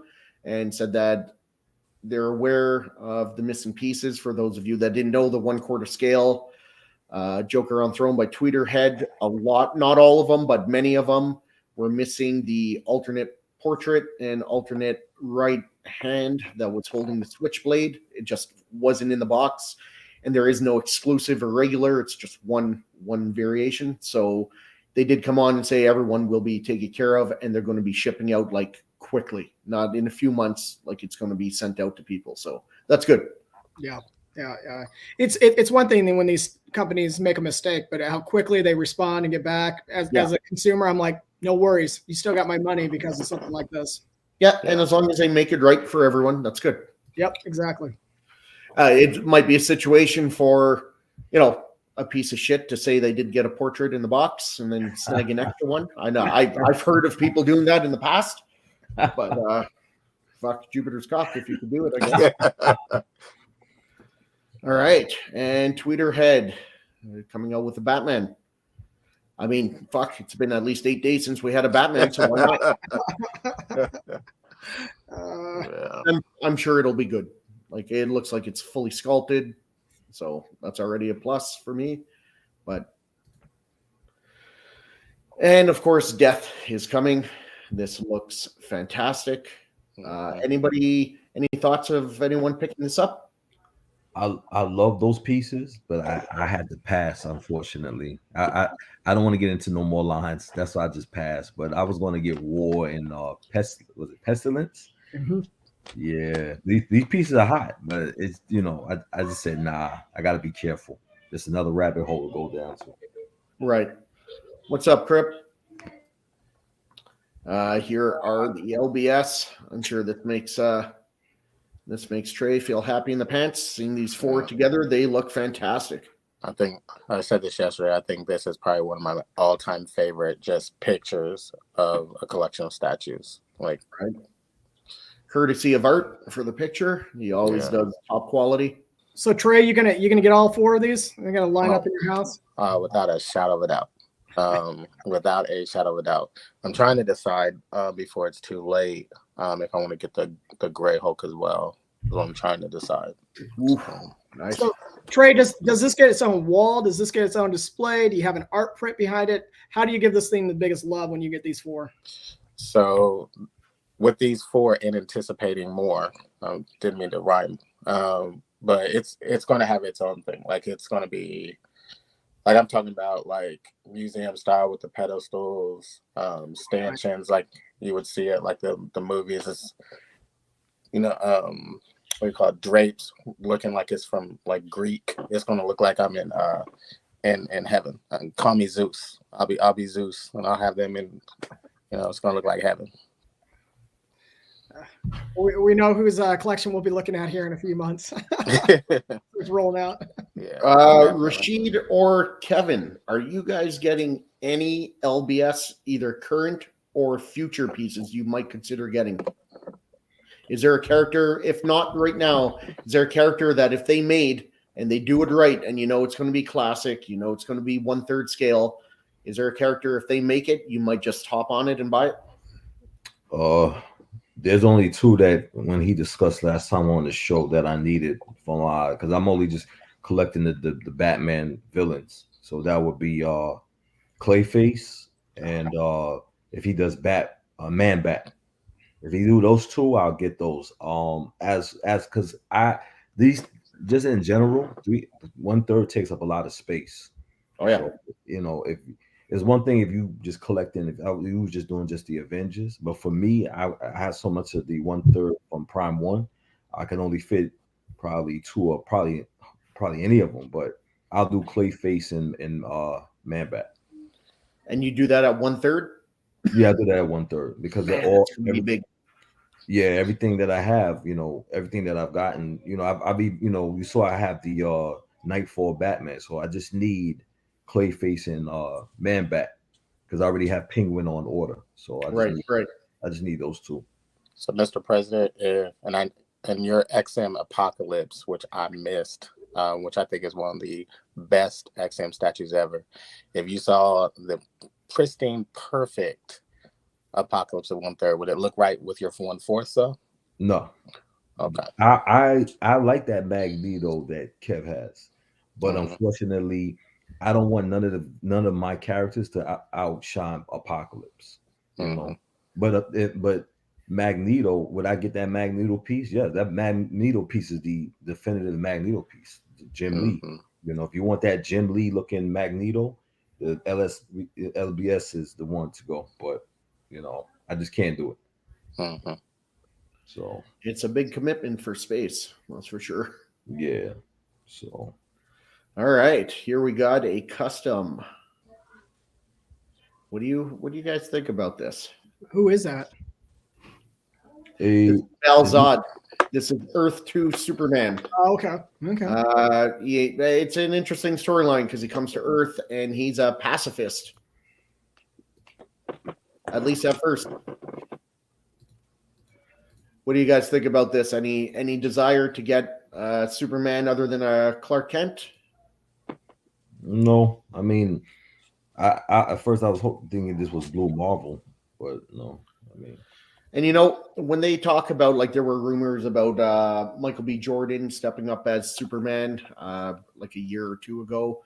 and said that they're aware of the missing pieces. For those of you that didn't know, the 1/4 scale Joker on Throne by Tweeterhead, a lot, not all of them, but many of them were missing the alternate portrait and alternate right hand that was holding the switchblade. It just wasn't in the box, and there is no exclusive or regular. It's just one variation. So they did come on and say everyone will be taken care of, and they're going to be shipping out like quickly, not in a few months. Like it's going to be sent out to people. So that's good. Yeah. It's one thing when these companies make a mistake, but how quickly they respond and get back. As a consumer, I'm like, no worries, you still got my money because of something like this. Yeah, and as long as they make it right for everyone, that's good. Yep, exactly. It might be a situation for, a piece of shit to say they did get a portrait in the box and then snag an extra one. I know I've heard of people doing that in the past, but fuck Jupiter's cock if you can do it, I guess. All right, and Tweeterhead coming out with the Batman. I mean, fuck, it's been at least 8 days since we had a Batman, so why not? I'm sure it'll be good. Like, it looks like it's fully sculpted, so that's already a plus for me. And of course, Death is coming. This looks fantastic. Any thoughts of anyone picking this up? I love those pieces, but I had to pass, unfortunately. I don't want to get into no more lines. That's why I just passed. But I was going to get War and Pestilence? Mm-hmm. Yeah, these pieces are hot, but it's I just said nah. I got to be careful. Just another rabbit hole to go down to. Right. What's up, Crip? Here are the LBS. I'm sure this makes Trey feel happy in the pants. Seeing these four together, they look fantastic. I think I said this yesterday. I think this is probably one of my all-time favorite just pictures of a collection of statues. Like, right. Courtesy of Art for the picture. He always does top quality. So Trey, you gonna get all four of these? You're gonna line up in your house? Without a shadow of a doubt. Without a shadow of a doubt. I'm trying to decide before it's too late if I want to get the Gray Hulk as well. So I'm trying to decide. Nice. So Trey, does this get its own wall? Does this get its own display? Do you have an art print behind it? How do you give this thing the biggest love when you get these four? So with these 4 and anticipating more, didn't mean to rhyme, but it's going to have its own thing. Like it's going to be like I'm talking about like museum style with the pedestals, stanchions, like you would see it like the movies. It's, you know, what do you call it, drapes looking like it's from like Greek. It's going to look like I'm in heaven. Call me Zeus. I'll be Zeus, and I'll have them in. You know, it's going to look like heaven. We know whose collection we'll be looking at here in a few months. It's rolling out. Yeah. Rashid or Kevin, are you guys getting any LBS, either current or future pieces you might consider getting? Is there a character, if not right now, is there a character that if they made and they do it right, and you know it's going to be classic, you know it's going to be 1/3 scale, is there a character, if they make it, you might just hop on it and buy it? There's only 2 that when he discussed last time on the show that I needed from because I'm only just collecting the Batman villains. So that would be Clayface and if he does Man Bat. If he do those 2, I'll get those. As because these just in general, 1/3 takes up a lot of space. Oh yeah. So, you know, if it's one thing if you just collecting, if you was just doing just the Avengers, but for me, I had so much of the 1/3 from Prime 1, I can only fit probably 2 or probably any of them. But I'll do Clayface and Man Bat. And you do that at 1/3? Yeah, I do that at 1/3 because Man, they're all really big. Yeah, everything that I have, you know, everything that I've gotten, you know, I'll be, you know, you saw I have the Nightfall Batman, so I just need Clayface and Man Bat because I already have Penguin on order. So I just need those 2. So, Mr. President, and your XM Apocalypse, which I missed, which I think is one of the best XM statues ever. If you saw the pristine, perfect Apocalypse at 1/3, would it look right with your 1/4 though? No. Okay. I like that Magneto that Kev has, but unfortunately, I don't want none of my characters to outshine Apocalypse. You know, but Magneto, would I get that Magneto piece? Yeah, that Magneto piece is the definitive Magneto piece. Jim Lee. You know, if you want that Jim Lee looking Magneto, the LBS is the one to go. But you know, I just can't do it. So it's a big commitment for space, that's for sure. Yeah. So all right, here we got a custom. What do you guys think about this? Who is that? Val Zod. This is Earth 2 Superman. Oh, okay. It's an interesting storyline because he comes to Earth and he's a pacifist. At least at first. What do you guys think about this? Any desire to get Superman other than Clark Kent? No, I mean, I at first I was thinking this was Blue Marvel, but no, I mean. And you know, when they talk about, like, there were rumors about Michael B. Jordan stepping up as Superman like a year or 2 ago,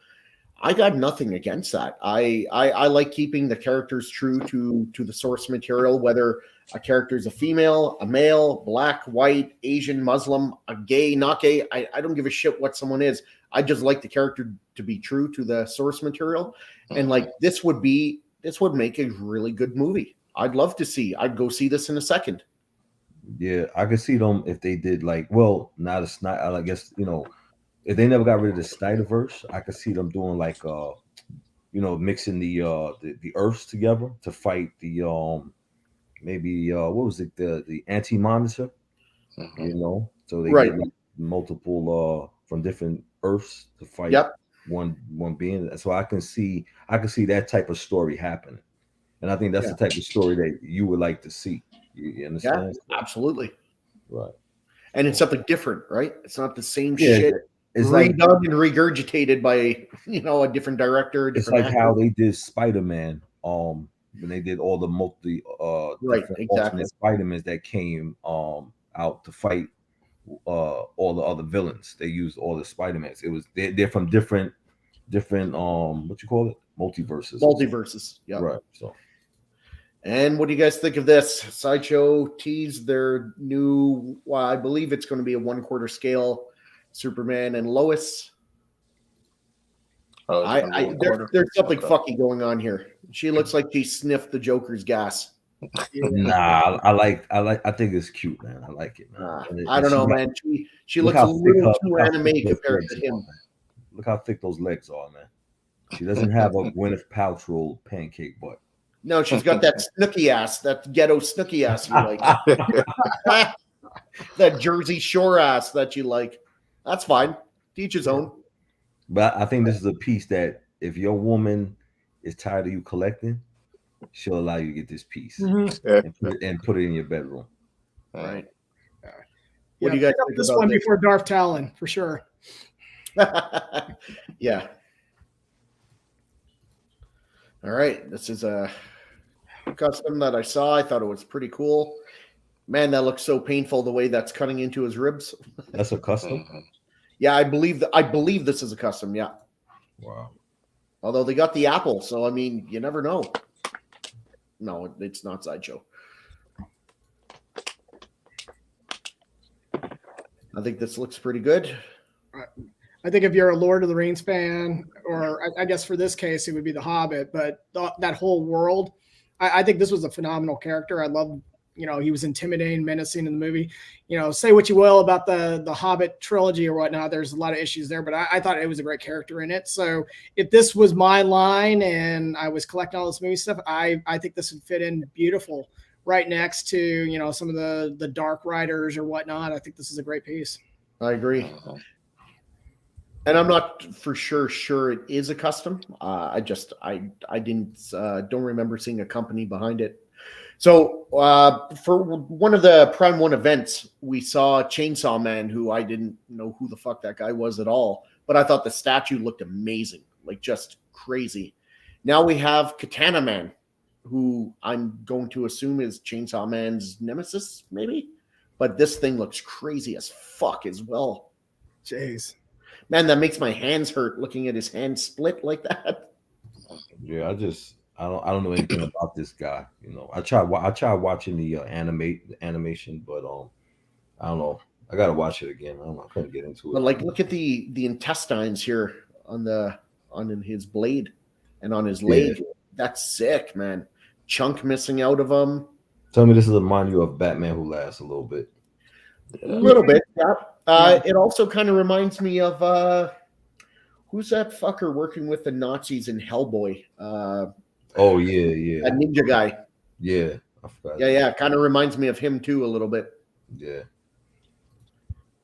I got nothing against that. I like keeping the characters true to the source material, whether a character is a female, a male, black, white, Asian, Muslim, a gay, not gay. I don't give a shit what someone is. I just like the character to be true to the source material. And like this would make a really good movie. I'd love to see. I'd go see this in a second. Yeah, I could see them if they did like, well, not a Snyder. I guess, you know, if they never got rid of the Snyderverse, I could see them doing like you know, mixing the Earths together to fight the maybe what was it, the Anti-Monitor, you know, so they get like multiple from different Earths to fight one being. So I can see that type of story happening. And I think that's the type of story that you would like to see. You understand? Yeah, absolutely. Right. And it's something different, right? It's not the same shit. It's redone and regurgitated by, you know, a different director. It's like actor. How they did Spider-Man. When they did all the alternate Spider-Mans that came out to fight all the other villains. They used all the Spider-Mans. It was they're from different what you call it? Multiverses. Yeah. Right. So And what do you guys think of this? Sideshow teased their new, well, I believe it's going to be a 1/4 scale Superman and Lois. Oh, there's something fucky going on here. She looks like she sniffed the Joker's gas. Nah, I think it's cute, man. I like it, man. I don't know, man. She looks a little too anime compared to him. Look how thick those legs are, man. She doesn't have a Gwyneth Paltrow pancake butt. No, she's got that snooky ass, that ghetto snooky ass you like. That Jersey Shore ass that you like. That's fine. Teach his own. But I think this is a piece that if your woman is tired of you collecting, she'll allow you to get this piece and put it in your bedroom. Right. What do you guys think this about one this? Before Darth Talon, for sure. Yeah. All right. This is a custom that I saw. I thought it was pretty cool. Man, that looks so painful the way that's cutting into his ribs. That's a custom? Yeah, I believe this is a custom, yeah. Wow. Although they got the apple, so I mean, you never know. No, it's not Sideshow. I think this looks pretty good. I think if you're a Lord of the Rings fan, or I guess for this case, it would be The Hobbit, but that whole world, I think this was a phenomenal character. I love, he was intimidating, menacing in the movie. Say what you will about the Hobbit trilogy or whatnot. There's a lot of issues there, but I thought it was a great character in it. So if this was my line and I was collecting all this movie stuff, I think this would fit in beautiful right next to, some of the Dark Riders or whatnot. I think this is a great piece. I agree. And I'm not for sure it is a custom. I don't remember seeing a company behind it. So for one of the Prime 1 events, we saw Chainsaw Man, who I didn't know who the fuck that guy was at all, but I thought the statue looked amazing, like just crazy. Now we have Katana Man, who I'm going to assume is Chainsaw Man's nemesis, maybe. But this thing looks crazy as fuck as well. Jeez. Man, that makes my hands hurt looking at his hands split like that. Yeah, I don't know anything about this guy. I tried watching the animation, but I don't know. I gotta watch it again. I couldn't get into it. But look at the intestines here on his blade and on his leg. Yeah. That's sick, man. Chunk missing out of him. Tell me this is remind you of Batman Who Laughs a little bit. A little bit, yeah. It also kind of reminds me of who's that fucker working with the Nazis in Hellboy? Oh yeah, a ninja guy. Yeah, I forgot. Yeah. Kind of reminds me of him too a little bit. Yeah,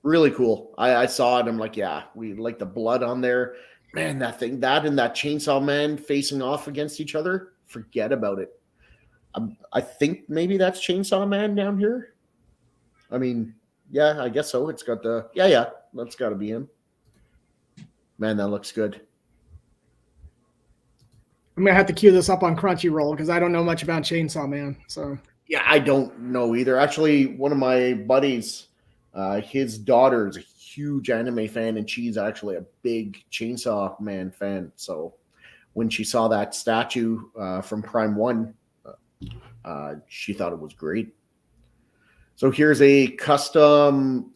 really cool. I saw it. I'm like, yeah, we like the blood on there. Man, that and that Chainsaw Man facing off against each other. Forget about it. I think maybe that's Chainsaw Man down here. I mean. Yeah, I guess so. It's got the that's got to be him. Man, that looks good. I'm gonna have to queue this up on Crunchyroll because I don't know much about Chainsaw Man. So yeah, I don't know either. Actually, one of my buddies, his daughter is a huge anime fan, and she's actually a big Chainsaw Man fan. So when she saw that statue from Prime 1, she thought it was great. So here's a custom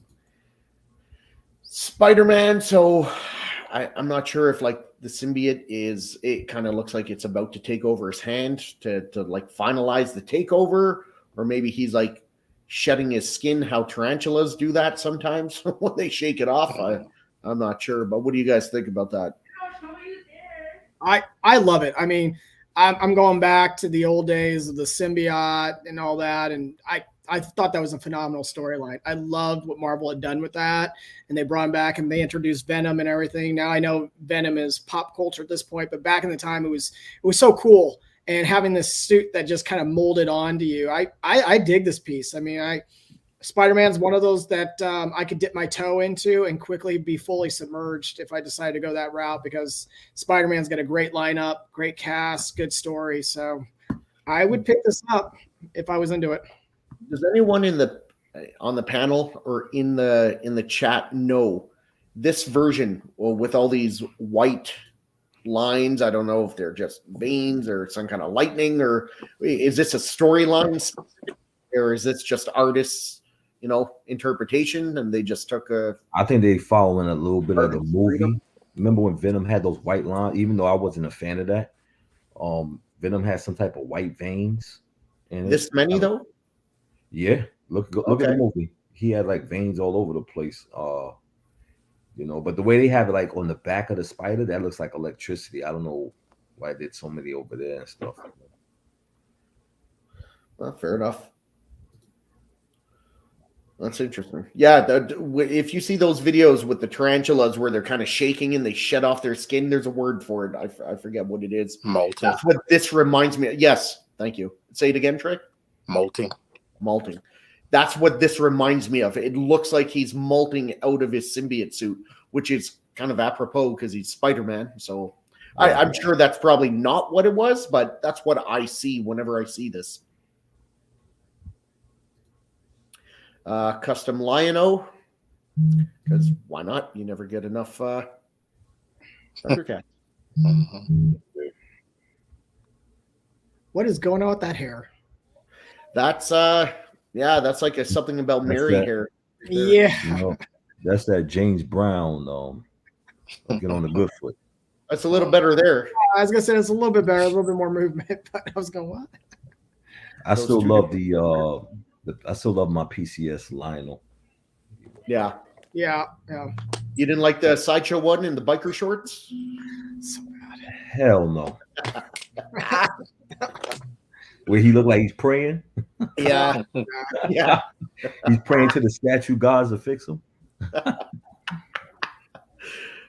Spider-Man. So I'm not sure if the symbiote it kind of looks like it's about to take over his hand to finalize the takeover, or maybe he's shedding his skin, how tarantulas do that sometimes when they shake it off. I'm not sure, but what do you guys think about that? I love it. I mean, I'm going back to the old days of the symbiote and all that, and I thought that was a phenomenal storyline. I loved what Marvel had done with that, and they brought him back and they introduced Venom and everything. Now I know Venom is pop culture at this point, but back in the time it was so cool. And having this suit that just kind of molded onto you, I dig this piece. I mean, Spider-Man's one of those that I could dip my toe into and quickly be fully submerged if I decided to go that route, because Spider-Man's got a great lineup, great cast, good story. So I would pick this up if I was into it. Does anyone on the panel or in the chat know this version with all these white lines. I don't know if they're just veins or some kind of lightning, or is this a storyline, or is this just artists, interpretation, and they just took a. I think they following a little bit of the movie. Remember when Venom had those white lines? Even though I wasn't a fan of that, Venom had some type of white veins. This many though? Yeah, look at the movie. He had like veins all over the place. But the way they have it like on the back of the spider, that looks like electricity. I don't know why I did so many over there and stuff. Well, fair enough. That's interesting. Yeah, if you see those videos with the tarantulas where they're kind of shaking and they shed off their skin, there's a word for it. I forget what it is. Molting. That's what this reminds me of. Yes, thank you. Say it again, Trey. Molting. That's what this reminds me of. It looks like he's molting out of his symbiote suit, which is kind of apropos because he's Spider-Man. So I'm sure that's probably not what it was, but that's what I see whenever I see this. Custom Lion-O, because why not? You never get enough Thundercat. What is going on with that hair? That's that's like something about Mary hair. Yeah, that's that James Brown. Get on the good foot. That's a little better there. I was gonna say it's a little bit better, a little bit more movement, but I was going, what? I still love I still love my PCS Lionel. Yeah. Yeah. You didn't like the Sideshow one in the biker shorts? So bad. Hell no. Where he looked like he's praying. Yeah. Yeah. He's praying to the statue gods to fix him.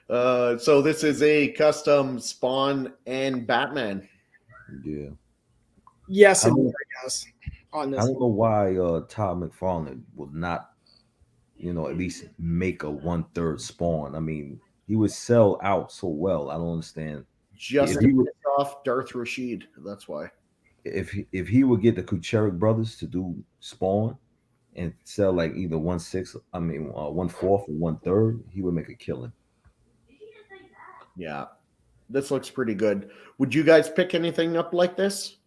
So this is a custom Spawn and Batman. Yeah. Yes, I guess. On this. I don't know why Todd McFarlane will not, at least make a 1/3 Spawn. I mean, he would sell out so well. I don't understand. Just he would off Darth Rashid. That's why. If he would get the Kucherik brothers to do Spawn and sell like either 1/4 or 1/3, he would make a killing. Yeah, this looks pretty good. Would you guys pick anything up like this?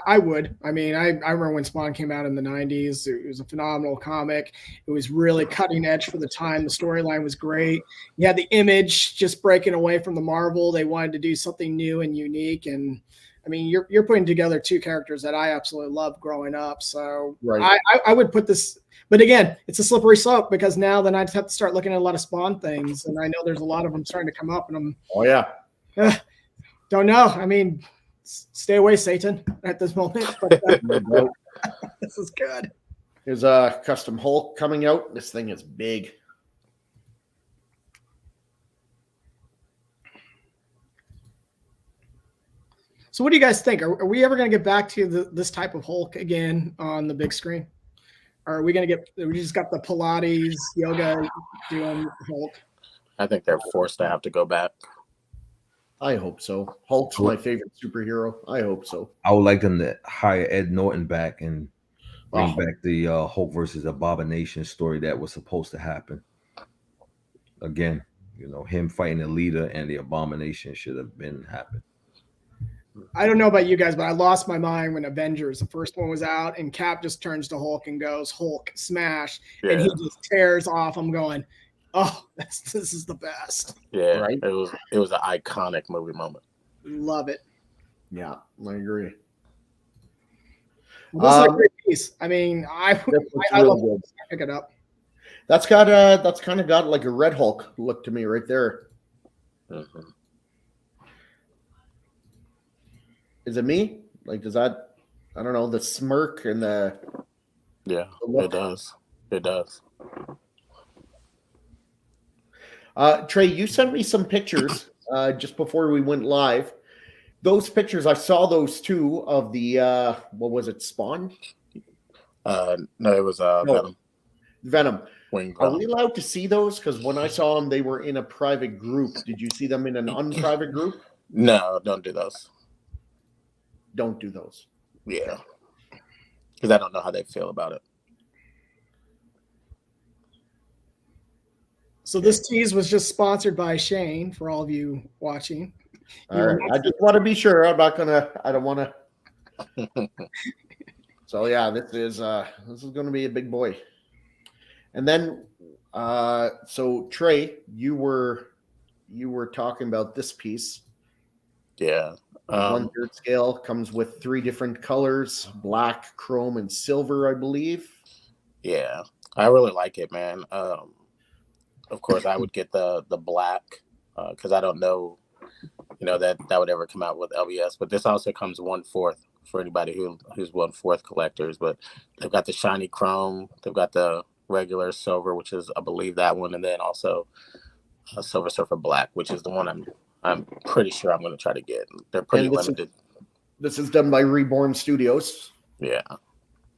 I would. I mean, I remember when Spawn came out in the 90s. It was a phenomenal comic. It was really cutting edge for the time. The storyline was great. You had the Image just breaking away from the Marvel. They wanted to do something new and unique. And I mean, you're putting together two characters that I absolutely loved growing up. So right. I would put this. But again, it's a slippery slope because now then I'd have to start looking at a lot of Spawn things. And I know there's a lot of them starting to come up. And I'm don't know. I mean, stay away, Satan, at this moment. But, this is good. There's a custom Hulk coming out. This thing is big. So what do you guys think? Are we ever going to get back to this type of Hulk again on the big screen? Or are we going to we just got the Pilates yoga doing Hulk? I think they're forced to have to go back. I hope so. Hulk's my favorite superhero. I hope so. I would like them to hire Ed Norton back and bring back the Hulk versus Abomination story that was supposed to happen. Again, him fighting the leader and the Abomination should have been happened. I don't know about you guys, but I lost my mind when Avengers, the first one, was out, and Cap just turns to Hulk and goes, Hulk, smash, and he just tears off. I'm going, oh, this is the best. Yeah, right? It was an iconic movie moment. Love it. Yeah, I agree. Well, this is a great piece. I mean, I love it. Pick it up. That's kind of got like a Red Hulk look to me right there. Mm-hmm. Is it me? Like, does that? I don't know, the smirk and the. Yeah, it does. It does. Trey, you sent me some pictures just before we went live. Those pictures, I saw those too of the what was it, Spawn? No, it was Venom. Venom. Are we allowed to see those? Because when I saw them, they were in a private group. Did you see them in an unprivate group? No, don't do those. Don't do those. Yeah, because I don't know how they feel about it. So this tease was just sponsored by Shane for all of you watching. All right. I just want to be sure. I don't want to. So yeah, this is going to be a big boy. And then, so Trey, you were talking about this piece. Yeah. 1/3 scale comes with 3 different colors: black, chrome, and silver, I believe. Yeah, I really like it, man. Of course, I would get the black because I don't know, that would ever come out with LBS. But this also comes 1/4 for anybody who's 1/4 collectors. But they've got the shiny chrome, they've got the regular silver, which is I believe that one, and then also a Silver Surfer Black, which is the one I'm pretty sure I'm going to try to get. They're pretty limited. This is done by Reborn Studios. Yeah.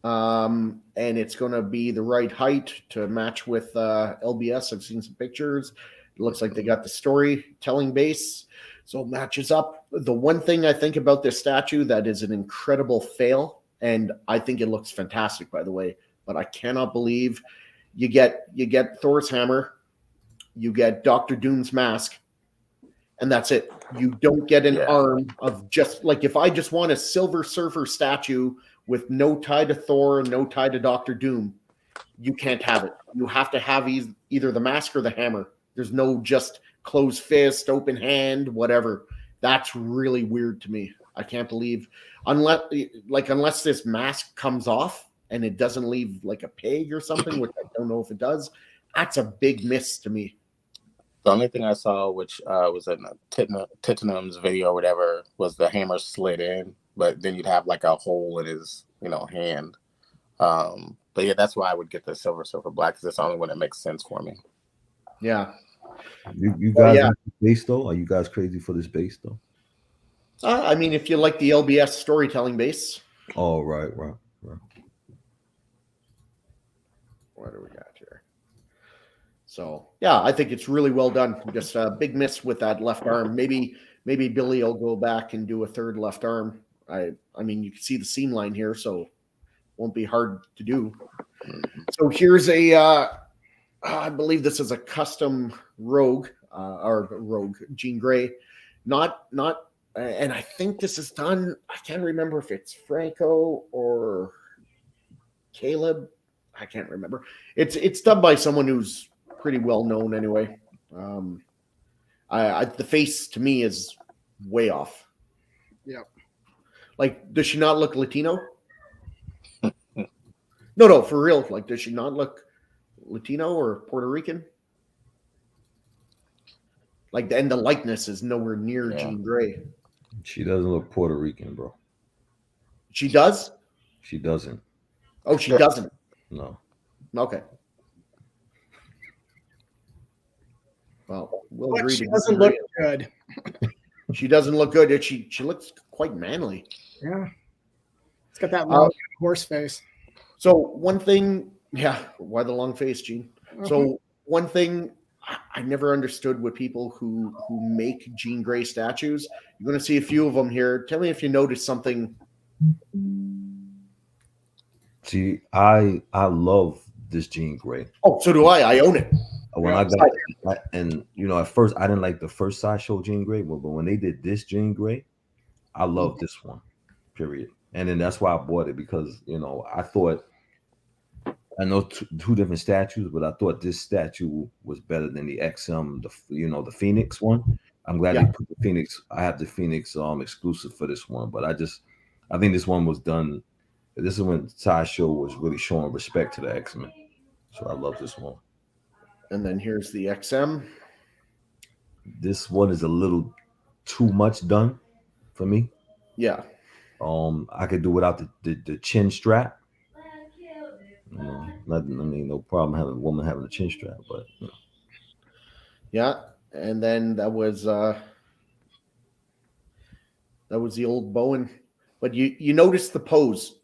And it's going to be the right height to match with LBS. I've seen some pictures. It looks like they got the storytelling base, so it matches up. The one thing I think about this statue that is an incredible fail, and I think it looks fantastic, by the way, but I cannot believe you get Thor's hammer, you get Dr. Doom's mask, and that's it. You don't get an arm of just like if I just want a Silver Surfer statue with no tie to Thor and no tie to Dr. Doom, you can't have it. You have to have either the mask or the hammer. There's no just closed fist, open hand, whatever. That's really weird to me. I can't believe unless this mask comes off and it doesn't leave like a peg or something, which I don't know if it does. That's a big miss to me. The only thing I saw, which was in Tittenham's video or whatever, was the hammer slid in, but then you'd have like a hole in his, hand. But yeah, that's why I would get the Silver Surfer Black, because it's the only one that makes sense for me. Yeah. You guys like the base though? Are you guys crazy for this base though? I mean, if you like the LBS storytelling base. Oh, right. What do we got here? So yeah, I think it's really well done. Just a big miss with that left arm. Maybe Billy will go back and do a third left arm. I mean, you can see the seam line here, so it won't be hard to do. So here's I believe this is a custom Rogue Jean Grey, not, and I think this is done. I can't remember if it's Franco or Caleb. I can't remember. It's done by someone who's pretty well known anyway. The face to me is way off. Yeah. Like, does she not look Latino? No, for real. Like, does she not look Latino or Puerto Rican? Like, and the likeness is nowhere near Jean Grey. She doesn't look Puerto Rican, bro. She does? She doesn't. Oh, she doesn't? No. Okay. Well, we'll agree. She doesn't look good. She doesn't look good. She looks quite manly. Yeah. It's got that long horse face. So one thing, why the long face, Gene? So one thing I never understood with people who make Jean Grey statues. You're going to see a few of them here. Tell me if you notice something. See, I love this Jean Grey. Oh, so do I. I own it. When I got it, and at first I didn't like the first Sideshow Jean Grey, but when they did this Jean Grey, I love this one. Period. And then that's why I bought it, because I thought, I know two different statues, but I thought this statue was better than the XM, the Phoenix one. I'm glad they put the Phoenix. I have the Phoenix exclusive for this one, but I think this one was done. This is when Sideshow was really showing respect to the X-Men. So I love this one. And then here's the XM. This one is a little too much done for me. Yeah. I could do without the chin strap. No problem having a woman having a chin strap, but Yeah, and then that was the old Bowen. But you notice the pose.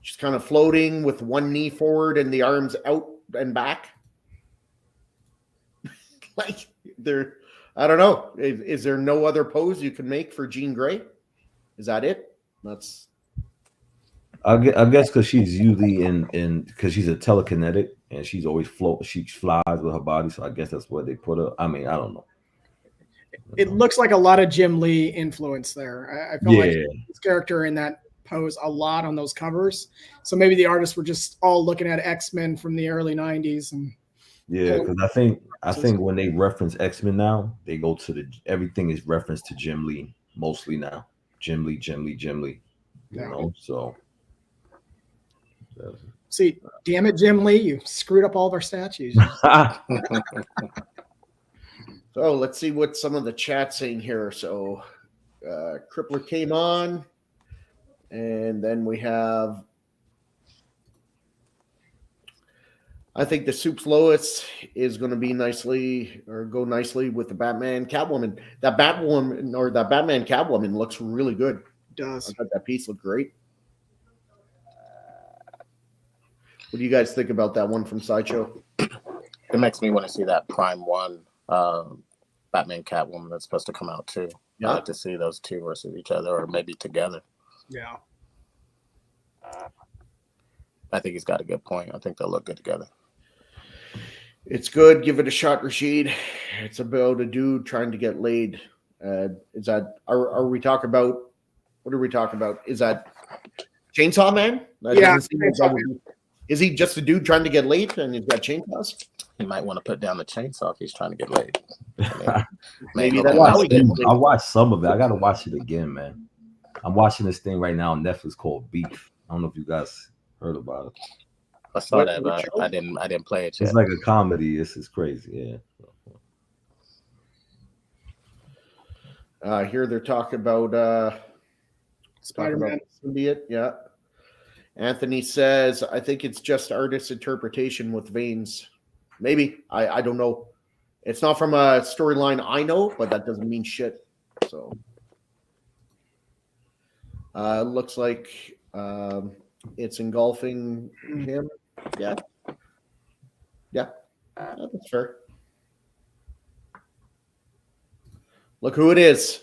She's kind of floating with one knee forward and the arms out and back. Like I don't know. Is there no other pose you can make for Jean Grey? Is that it? I guess because she's usually in because she's a telekinetic and she's always float. She flies with her body, so I guess that's where they put her. I mean, I don't know. It looks like a lot of Jim Lee influence there. I feel like his character in that pose a lot on those covers. So maybe the artists were just all looking at X-Men from the early 90s. And yeah, because I think when they reference X-Men now, they go to everything is referenced to Jim Lee mostly now. Jim Lee. You know, so. See, damn it, Jim Lee, you screwed up all of our statues. So let's see what some of the chat's saying here. So Crippler came on, and then we have, I think the Soup's Lois is going to be go nicely with the Batman Catwoman. That Batman Catwoman looks really good. It does. I thought that piece looked great. What do you guys think about that one from Sideshow? It makes me want to see that Prime 1 Batman Catwoman that's supposed to come out too. Yeah. I'd like to see those two versus each other or maybe together. Yeah. I think he's got a good point. I think they'll look good together. It's good. Give it a shot, Rashid. It's about a dude trying to get laid. Is that are we talking about? What are we talking about? Is that Chainsaw Man? Yeah. Is he just a dude trying to get laid and he's got chainsaws? He might want to put down the chainsaw if he's trying to get laid. Maybe I watched some of it. I gotta watch it again, man. I'm watching this thing right now on Netflix called Beef. I don't know if you guys heard about it. I saw that, but I didn't play it yet. It's like a comedy. This is crazy, yeah. Here they're talking about Spider-Man symbiote. Yeah. Anthony says, I think it's just artist interpretation with veins. Maybe. I don't know. It's not from a storyline I know, but that doesn't mean shit. So looks like it's engulfing him. Yeah. Yeah. That's fair. Look who it is.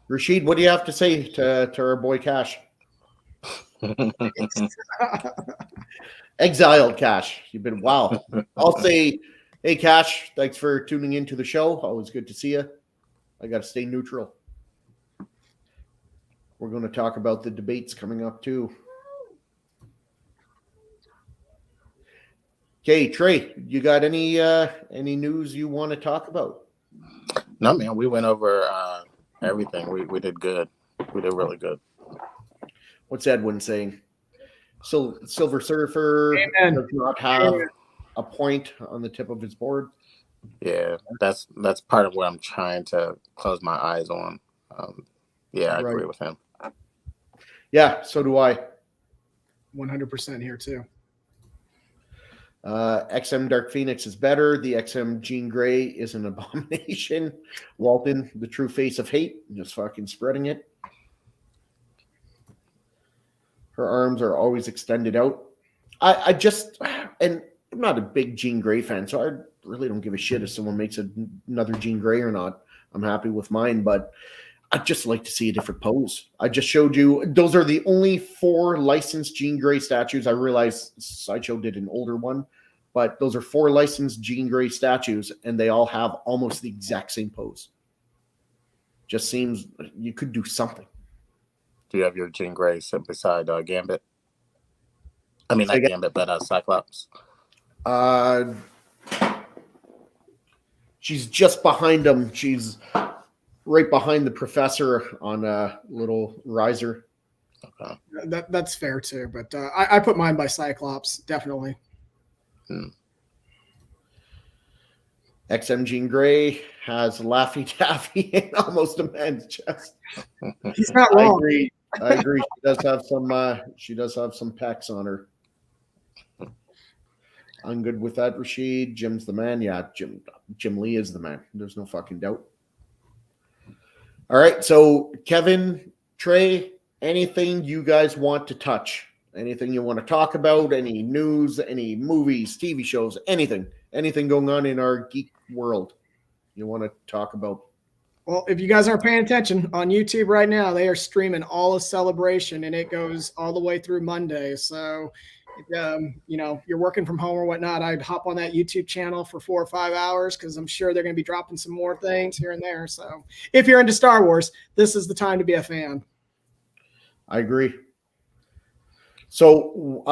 Rashid, what do you have to say to our boy Cash? Exiled Cash. You've been wow. I'll say, hey Cash, thanks for tuning into the show. Always good to see you. I got to stay neutral. We're going to talk about the debates coming up too. Okay, Trey, you got any news you want to talk about? No, man, we went over everything. We did good. We did really good. What's Edwin saying? So Silver Surfer Amen. does not have a point on the tip of his board. Yeah, that's part of what I'm trying to close my eyes on. Yeah, I agree with him. Yeah, so do I. 100% here too. XM Dark Phoenix is better. The XM Jean Grey is an abomination. Walton, the true face of hate, just fucking spreading it. Her arms are always extended out. I just, and I'm not a big Jean Grey fan, so I really don't give a shit if someone makes another Jean Grey or not. I'm happy with mine, but I'd just like to see a different pose. I just showed you, those are the only 4 licensed Jean Grey statues. I realize Sideshow did an older one, but those are 4 licensed Jean Grey statues, and they all have almost the exact same pose. Just seems you could do something. Do you have your Jean Grey sit beside Gambit? I mean, not Gambit, but Cyclops. She's just behind him. She's right behind the professor on a little riser. Okay. That's fair too, but I put mine by Cyclops, definitely. XM Jean Grey has Laffy Taffy and almost a man's chest. He's not wrong. I agree. She does have some pecs on her. I'm good with that, Rashid. Jim's the man. Yeah, Jim Lee is the man. There's no fucking doubt. All right, so Kevin, Trey, anything you guys want to touch? Anything you want to talk about? Any news, any movies, TV shows, anything going on in our geek world you want to talk about? Well, if you guys aren't paying attention on YouTube right now, they are streaming all of Celebration, and it goes all the way through Monday. So, you're working from home or whatnot, I'd hop on that YouTube channel for 4 or 5 hours because I'm sure they're going to be dropping some more things here and there. So, if you're into Star Wars, this is the time to be a fan. I agree. So,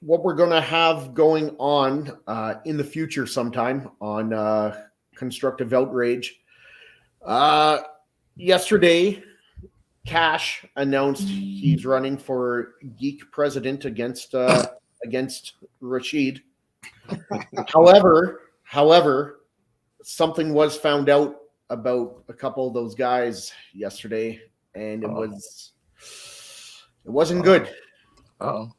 what we're going to have going on in the future sometime on Constructive Outrage. Yesterday, Cash announced he's running for Geek President against Rashid. However, something was found out about a couple of those guys yesterday, and it wasn't good. Oh.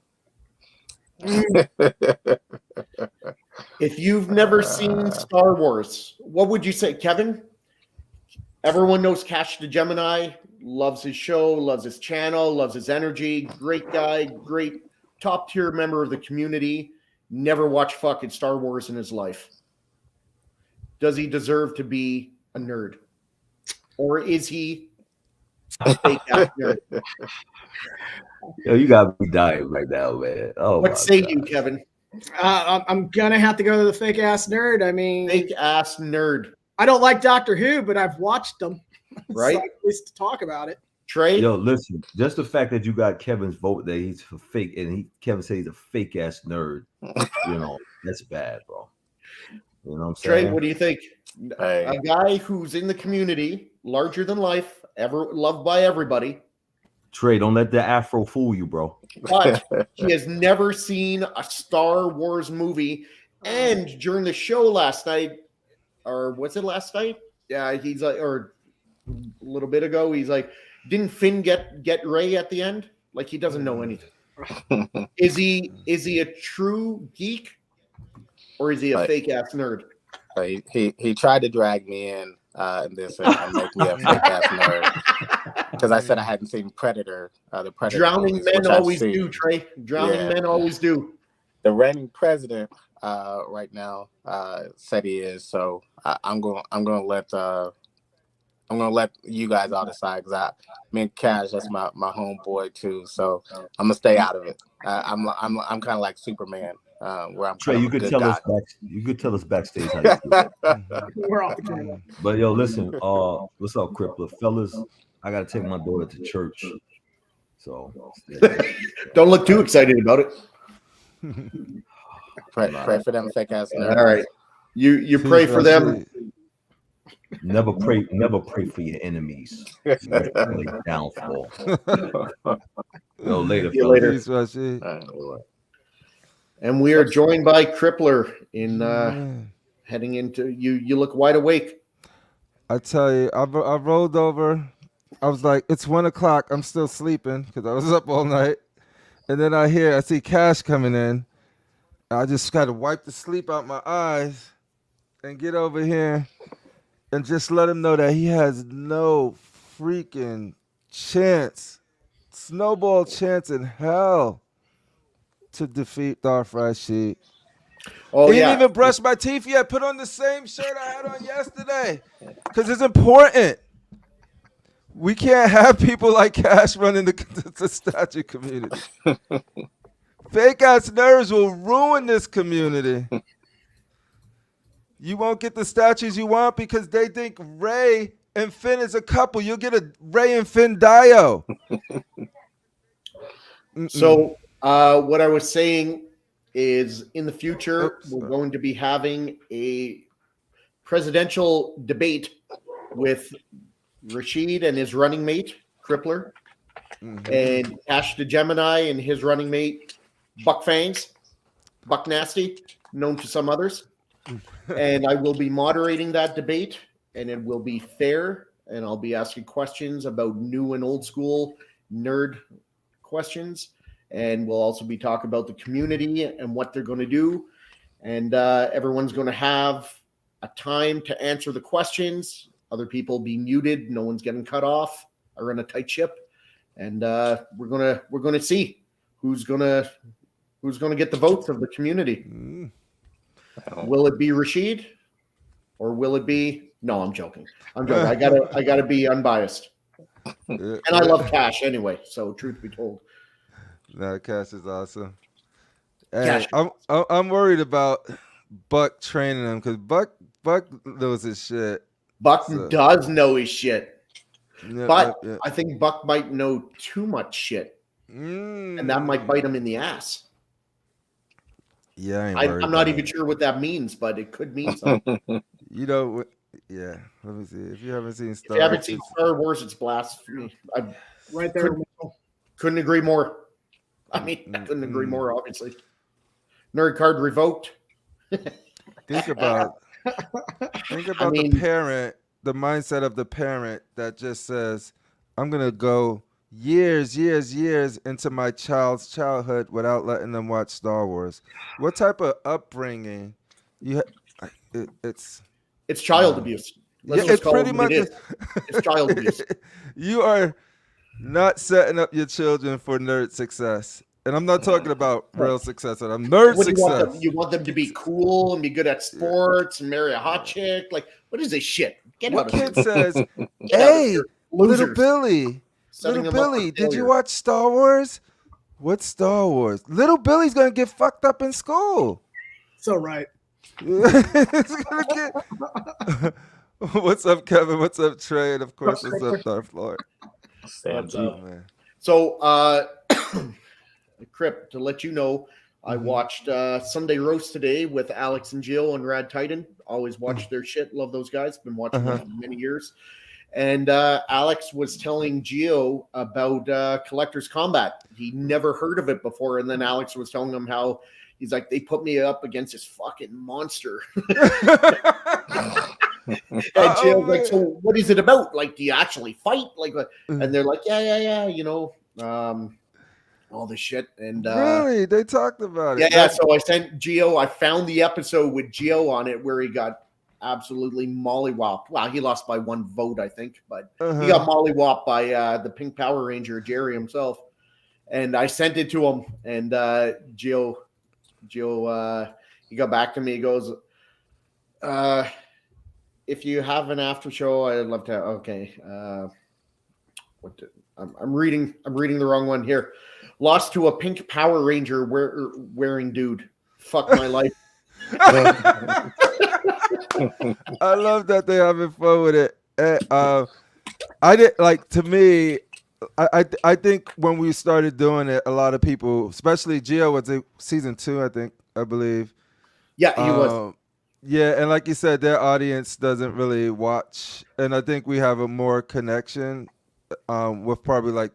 If you've never seen Star Wars, what would you say, Kevin? Everyone knows Cash the Gemini, loves his show, loves his channel, loves his energy. Great guy, great top tier member of the community. Never watched fucking Star Wars in his life. Does he deserve to be a nerd? Or is he a fake ass nerd? Yo, you gotta be dying right now, man. Oh, what say you, Kevin? I'm going to have to go to the fake ass nerd. I mean, fake ass nerd. I don't like Doctor Who, but I've watched them. Right? So at least to talk about it. Trey? Yo, listen, just the fact that you got Kevin's vote that he's a fake, and Kevin said he's a fake ass nerd, that's bad, bro. You know what I'm saying? Trey, what do you think? Hey. A guy who's in the community, larger than life, ever loved by everybody. Trey, don't let the afro fool you, bro. But he has never seen a Star Wars movie. And during the show last night, or was it last night? Yeah, he's like, or a little bit ago, he's like, didn't Finn get Rey at the end? Like, he doesn't know anything. Is he a true geek, or is he a fake ass nerd? He tried to drag me in this and make me a fake ass nerd because I said I hadn't seen Predator. The Predator. Drowning movies, men always do, Trey. Drowning men always do. The reigning president right now said he is. So I'm gonna let you guys all decide because me and Cash, that's my homeboy too. So I'm gonna stay out of it. I'm kind of like Superman, where I'm. Trey, you could tell us backstage how you feel. We're off the camera. But yo, listen, what's up, Crippler? Fellas, I gotta take my daughter to church. So don't look too excited about it. Pray for them fake ass nerds. All right. You pray for them. Never pray for your enemies. Downfall. Yo, later. See you later. And we are joined by Crippler in heading into you look wide awake. I tell you, I rolled over. I was like, it's 1 o'clock. I'm still sleeping because I was up all night. And then I see Cash coming in. I just got to wipe the sleep out my eyes and get over here and just let him know that he has no freaking chance, snowball chance in hell to defeat Darth Rashid. Oh, He didn't even brush my teeth yet. Put on the same shirt I had on yesterday because it's important. We can't have people like Cash running the statue community. Fake ass nerds will ruin this community. You won't get the statues you want because they think Rey and Finn is a couple. You'll get a Rey and Finn Dio. So what I was saying is in the future, we're going to be having a presidential debate with Rashid and his running mate, Crippler, and Cash the Gemini and his running mate, Buck Fangs, Buck Nasty, known to some others. And I will be moderating that debate, and it will be fair, and I'll be asking questions about new and old school nerd questions, and we'll also be talking about the community and what they're going to do, and everyone's going to have a time to answer the questions. Other people be muted, no one's getting cut off. I run a tight ship, and we're gonna see who's gonna get the votes of the community. Will it be Rashid, or will it be No, I'm joking. I'm joking. I gotta be unbiased. And I love Cash anyway. So truth be told, No, Cash is awesome. Hey, Cash. I'm worried about Buck training him because Buck knows his shit. Buck So- does know his shit, Yeah, but yeah. I think Buck might know too much shit, and that might bite him in the ass. Yeah, I ain't worried I'm not about even it. sure what that means, but it could mean something. You know, yeah. Let me see. If you haven't seen If Star you haven't Wars, seen Star Wars, it's blasphemy. I Right there. couldn't agree more. I mean, I couldn't agree more, obviously. Nerd card revoked. think about mean- the parent, the mindset of the parent that just says, "I'm gonna go years into my child's childhood without letting them watch Star Wars." What type of upbringing it's It's child abuse. Let's yeah, just it's call pretty it much what it is. It's child abuse. You are not setting up your children for nerd success. And I'm not talking about real success. I'm nerd What do you want success. them? You want them to be cool and be good at sports and marry a hot chick? Like, what is this shit? Get What out of kid here. says, Get out of "Hey, here. little Losers. Billy, Setting little them up for Billy, did you failure. watch Star Wars?" What's Star Wars? Little Billy's gonna get fucked up in school. So right. It's gonna get... What's up, Kevin? What's up, Trey? And of course, what's up, Darth Lord? Sam G. Oh, man. So, Crip, to let you know, I Mm-hmm. watched Sunday Roast today with Alex and Jill and Rad Titan. Always watch their shit. Love those guys. Been watching them for many years. And Alex was telling Gio about Collector's Combat. He never heard of it before. And then Alex was telling him how he's like, they put me up against this fucking monster. And Gio's like, so what is it about? Like, do you actually fight? Like, and they're like, yeah, you know, all this shit. And Really? They talked about it. yeah. So I sent Gio. I found the episode with Gio on it where he got absolutely mollywopped. Well, he lost by 1 vote, I think, but he got mollywopped by the Pink Power Ranger, Jerry himself. And I sent it to him, and Gio, he got back to me. He goes, if you have an after show, I'd love to. Okay. I'm reading the wrong one here. Lost to a Pink Power Ranger wearing dude. Fuck my life. I love that they're having fun with it. I did like, to me, I think when we started doing it, a lot of people, especially Gio, was it season 2, I believe. Yeah, he was. Yeah, and like you said, their audience doesn't really watch, and I think we have a more connection with probably like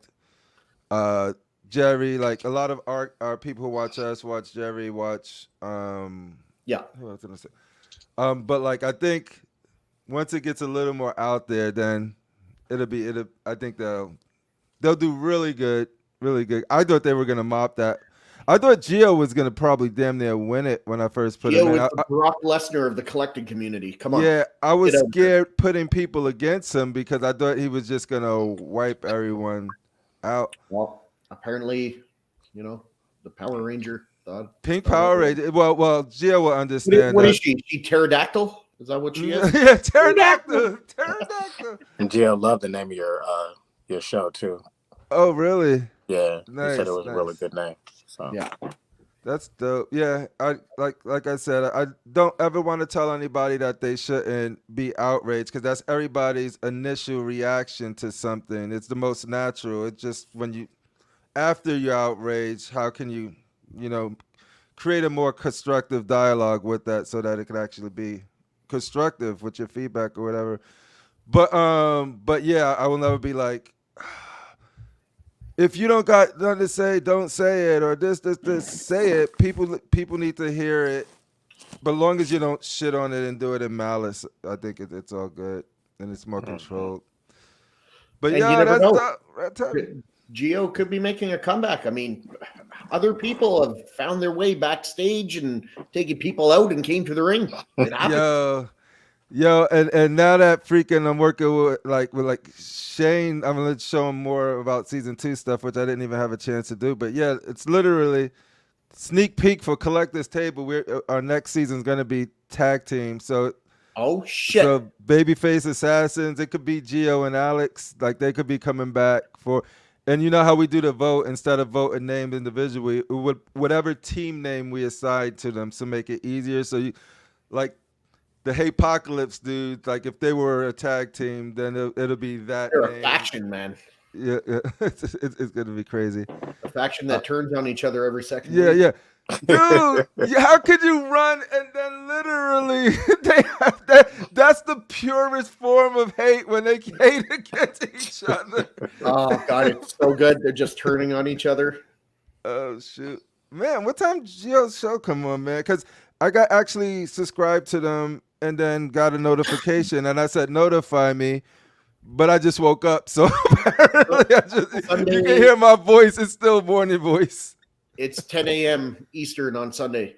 Jerry. Like a lot of our people who watch us watch Jerry, watch Yeah. who else did I say? But like I think once it gets a little more out there, then I think they'll do really good, really good. I thought they were gonna mop that. I thought Gio was gonna probably damn near win it when I first put him Gio in. is the Brock Lesnar of the collecting community. Come on. Yeah, I was Get out scared putting people against him because I thought he was just gonna wipe everyone out. Well, apparently, you know, the Power Ranger thought. Pink Power Ranger. Well, Gio will understand. What that. is she? She pterodactyl? Is that what she is? Yeah, pterodactyl. Pterodactyl. And Gio loved the name of your show too. Oh, really? Yeah, he Nice, said it was a really nice. good name. So Yeah. That's dope. Yeah, I like I said, I don't ever want to tell anybody that they shouldn't be outraged because that's everybody's initial reaction to something. It's the most natural. It's just after you're outraged, how can you create a more constructive dialogue with that so that it can actually be constructive with your feedback or whatever. But yeah, I will never be like, if you don't got nothing to say, don't say it, or this, say it. People need to hear it. But long as you don't shit on it and do it in malice, I think it's all good and it's more controlled. But And you yeah, never that's know. that. Gio could be making a comeback. I mean, other people have found their way backstage and taking people out and came to the ring. It happens. Yo, and now that freaking I'm working with Shane, I'm gonna show him more about season 2 stuff, which I didn't even have a chance to do. But yeah, it's literally sneak peek for Collector's Table. Our next season is gonna be tag team. So Oh shit! So babyface assassins, it could be Gio and Alex, like they could be coming back for. And you know how we do the vote, instead of voting named individually, it would whatever team name we assign to them to make it easier. So you like the Haypocalypse dudes, like if they were a tag team, then it'll be that They're name. a faction, man. Yeah, it's gonna be crazy. A faction that turns on each other every second. Yeah, week. yeah. Dude, how could you run and then literally they have that? That's the purest form of hate, when they hate against each other. Oh god, it's so good. They're just turning on each other. Oh shoot, man! What time Gio's show come on, man? Because I got actually subscribed to them and then got a notification, and I said notify me, but I just woke up, so apparently you can hear my voice. It's still morning voice. It's 10 a.m. Eastern on Sunday.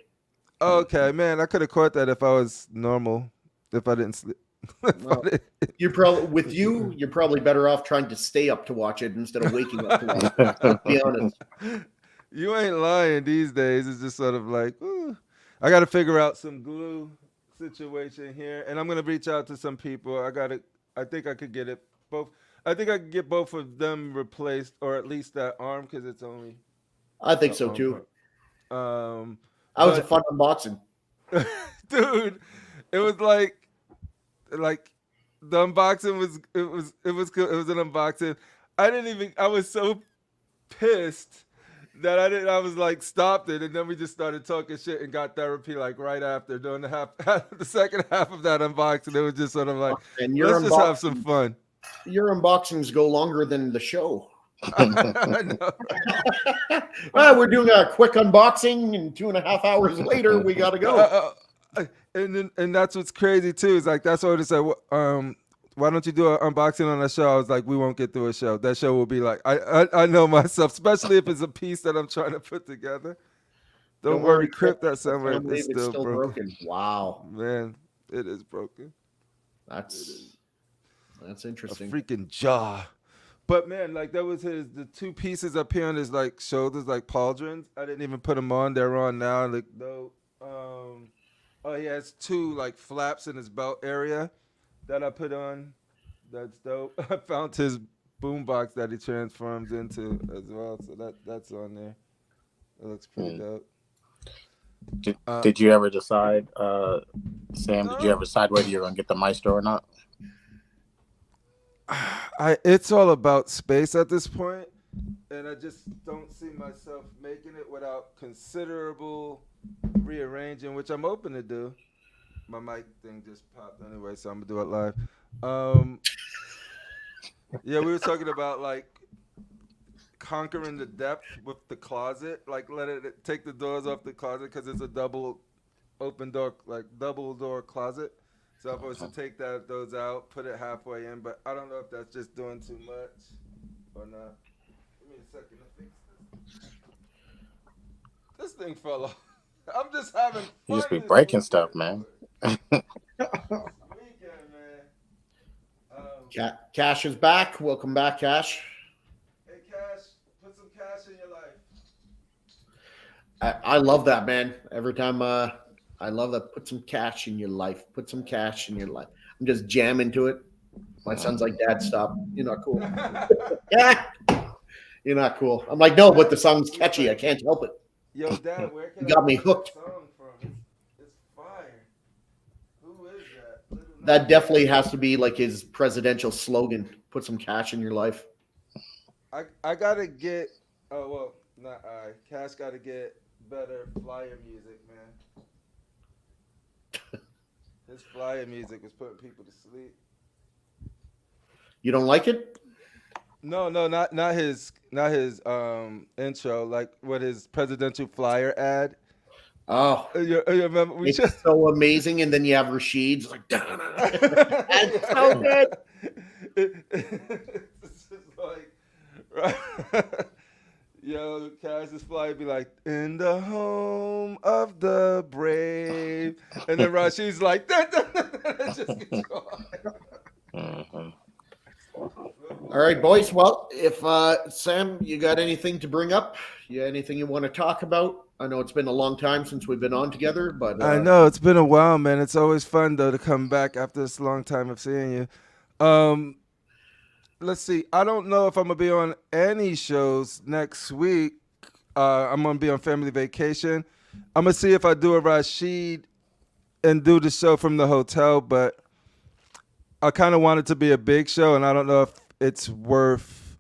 Okay, man, I could have caught that if I was normal, if I didn't sleep. Well, you're probably better off trying to stay up to watch it instead of waking up to watch it. To be honest. You ain't lying these days. It's just sort of like, ooh. I got to figure out some glue situation here, and I'm gonna reach out to some people. I think I could get it both. I think I could get both of them replaced, or at least that arm, because it's only. I think so too. That was a fun unboxing, dude. It was like the unboxing was good. It was an unboxing. I was so pissed that I was like stopped it, and then we just started talking shit and got therapy like right after doing the second half of that unboxing. It was just sort of like, and let's just have some fun. Your unboxings go longer than the show. I know. Well, we're doing a quick unboxing, and 2.5 hours later, we got to go. And that's what's crazy too. Is like that's what I said. Why don't you do an unboxing on a show? I was like, we won't get through a show. That show will be like, I know myself, especially if it's a piece that I'm trying to put together. Don't worry, Crypt, that somewhere is still broken. Wow, man, it is broken. That's interesting. A freaking jaw. But man, like that was the two pieces up here on his like shoulders, like pauldrons. I didn't even put them on. They're on now. Like no, he has two like flaps in his belt area that I put on. That's dope. I found his boombox that he transforms into as well, so that's on there. It looks pretty dope. Did you ever decide, Sam? Did you ever decide whether you're gonna get the Maestro or not? It's all about space at this point, and I just don't see myself making it without considerable rearranging, which I'm open to do. My mic thing just popped anyway, so I'm gonna do it live. Yeah, we were talking about like conquering the depth with the closet, like let it take the doors off the closet because it's a double door closet. So if I was to take those out, put it halfway in, but I don't know if that's just doing too much or not. Give me a second to fix this. This thing fell off. I'm just having fun. You just be breaking stuff, man. Weekend, man. Cash is back. Welcome back, Cash. Hey, Cash, put some cash in your life. I love that, man. Every time I love that. Put some cash in your life. Put some cash in your life. I'm just jamming to it. My son's like, Dad, stop. You're not cool. Yeah. You're not cool. I'm like, no, but the song's catchy. I can't help it. Yo, Dad, where can you got me hooked. It's fire. Who is that? That definitely has to be like his presidential slogan. Put some cash in your life. I gotta get. Oh well, not I. Cash gotta get better flyer music, man. His flyer music was putting people to sleep. You don't like it? No, not his intro, like what his presidential flyer ad. Oh, you remember? It's so amazing, and then you have Rashid's like, that's so good. It's just like, right? Yo, Cash's flyer be like, in the home of the brave, and then Rashid's like, it just gets going. All right, boys. Well, if Sam, you got anything to bring up? Anything you want to talk about? I know it's been a long time since we've been on together, but I know it's been a while, man. It's always fun though to come back after this long time of seeing you. Let's see. I don't know if I'm gonna be on any shows next week. I'm gonna be on family vacation. I'm gonna see if I do a Rashid and do the show from the hotel, but I kind of want it to be a big show, and I don't know if it's worth.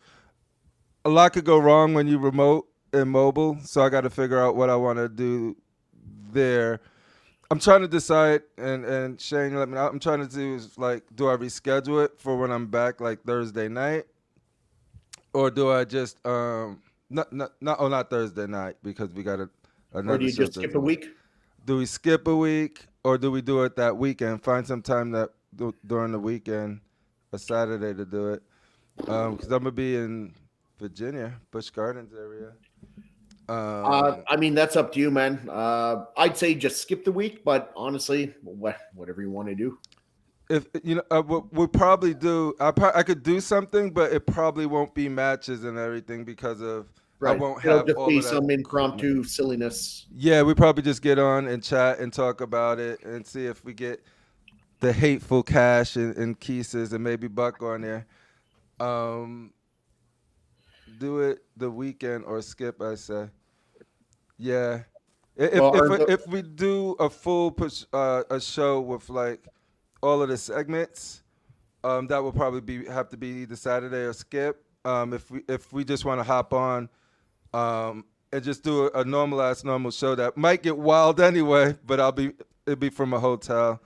A lot could go wrong when you remote and mobile, so I got to figure out what I want to do there. I'm trying to decide, and Shane, let me know. I'm trying to do is like, do I reschedule it for when I'm back, like Thursday night, or do I just not Thursday night because we got another. Or do you just skip a week? Do we skip a week, or do we do it that weekend? Find some time during the weekend, a Saturday to do it, because I'm gonna be in Virginia, Busch Gardens area. I mean, that's up to you, man. I'd say just skip the week, but honestly, whatever you want to do. If you know, we'll probably do. I could do something, but it probably won't be matches and everything because of. Right. I won't It'll have just all be of that. some impromptu silliness. Yeah, we probably just get on and chat and talk about it and see if we get the hateful Cash and Keeses and maybe Buck on there. Do it the weekend or skip, I say. Yeah. If we do a full push a show with like all of the segments, that will probably have to be either Saturday or skip. If we just want to hop on and just do a normal show that might get wild anyway, but it'll be from a hotel.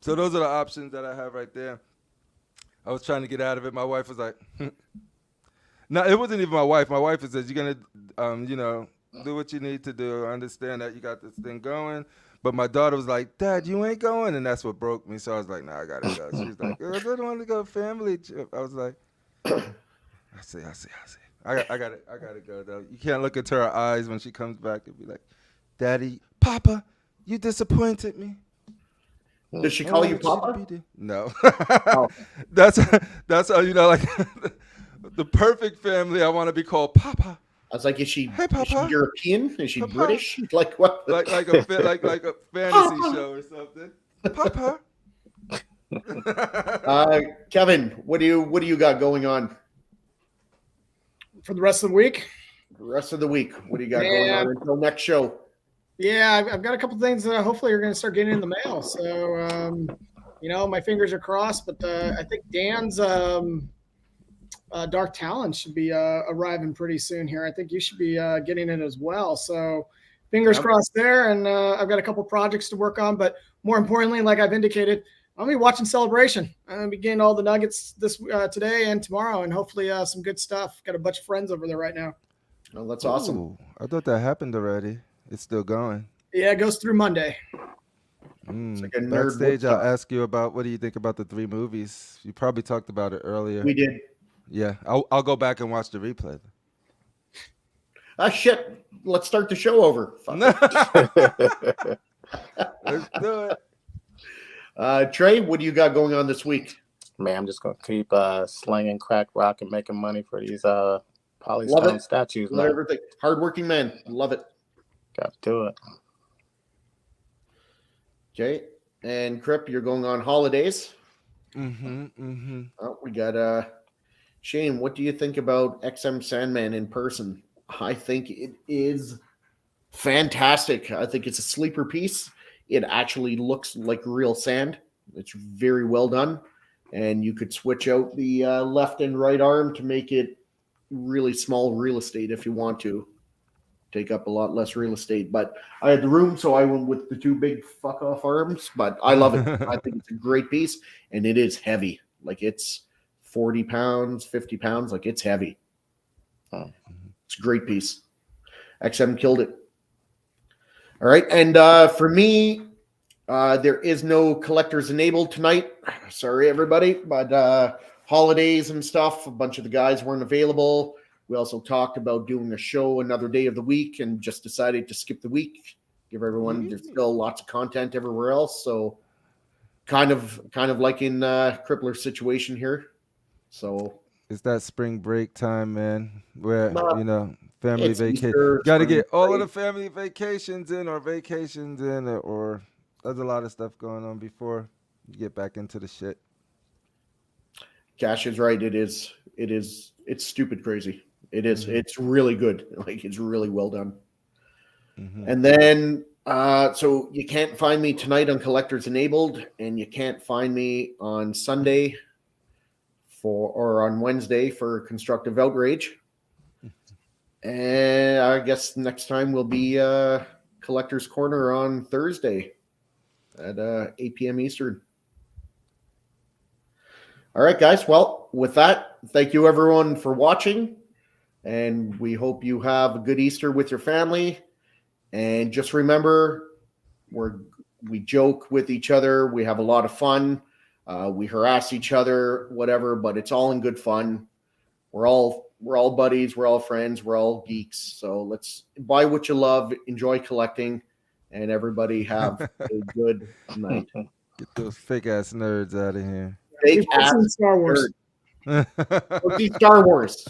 So those are the options that I have right there. I was trying to get out of it. My wife was like, no, it wasn't even my wife. My wife says, you're going to, do what you need to do. I understand that you got this thing going. But my daughter was like, Dad, you ain't going? And that's what broke me. So I was like, nah, I got to go. She's like, I don't want to go family trip. I was like, I see. I got to go, though. You can't look into her eyes when she comes back and be like, Daddy, Papa, you disappointed me. Does she call you Papa? No. Oh. That's how, like the perfect family. I want to be called Papa. I was like, is she Papa. European? Is she Papa. British? Like what? like a fantasy show or something. Papa. Kevin, what do you got going on For the rest of the week? The rest of the week, what do you got going on until next show? Yeah, I've got a couple things that hopefully are going to start getting in the mail. So, my fingers are crossed. But I think Dan's Dark Talon should be arriving pretty soon here. I think you should be getting it as well. So, fingers crossed there. And I've got a couple projects to work on. But more importantly, like I've indicated, I'm going to be watching Celebration. I'm going to be getting all the nuggets this today and tomorrow, and hopefully some good stuff. Got a bunch of friends over there right now. Oh, that's awesome. Ooh, I thought that happened already. It's still going. Yeah, it goes through Monday. Like a nerd Backstage, I'll ask you about what do you think about the 3 movies. You probably talked about it earlier. We did. Yeah, I'll go back and watch the replay. Shit. Let's start the show over. Let's do it. Trey, what do you got going on this week? Man, I'm just going to keep slinging crack rock and making money for these polystone statues. Love everything. Hardworking man. Love it. Got to do it. Okay. And Crip, you're going on holidays. Oh, we got Shane, what do you think about XM Sandman in person? I think it is fantastic. I think it's a sleeper piece. It actually looks like real sand. It's very well done. And you could switch out the left and right arm to make it really small real estate if you want to. Take up a lot less real estate. But I had the room, so I went with the 2 big fuck off arms. But I love it. I think it's a great piece. And it is heavy. Like it's 40 pounds, 50 pounds. Like it's heavy. It's a great piece. XM killed it. All right. And for me, there is no collectors enabled tonight. Sorry, everybody. But holidays and stuff, a bunch of the guys weren't available. We also talked about doing a show another day of the week and just decided to skip the week. Give everyone, there's still lots of content everywhere else. So kind of like in Crippler's situation here. So it's that spring break time, man, where, family It's vacation. Easter, Got to spring get all of break. the family vacations in, or there's a lot of stuff going on before you get back into the shit. Cash is right. It's stupid crazy. It is. It's really good. Like, it's really well done. And then, so you can't find me tonight on Collectors Enabled, and you can't find me on Sunday or on Wednesday for Constructive Outrage. And I guess next time will be Collector's Corner on Thursday at 8 p.m. Eastern. All right, guys. Well, with that, thank you everyone for watching, and we hope you have a good Easter with your family. And just remember, we joke with each other. We have a lot of fun. We harass each other, whatever, but it's all in good fun. We're all buddies. We're all friends. We're all geeks. So let's buy what you love, enjoy collecting, and everybody have a good night. Get those fake ass nerds out of here. Fake ass Star Wars. nerd. Go see Star Wars.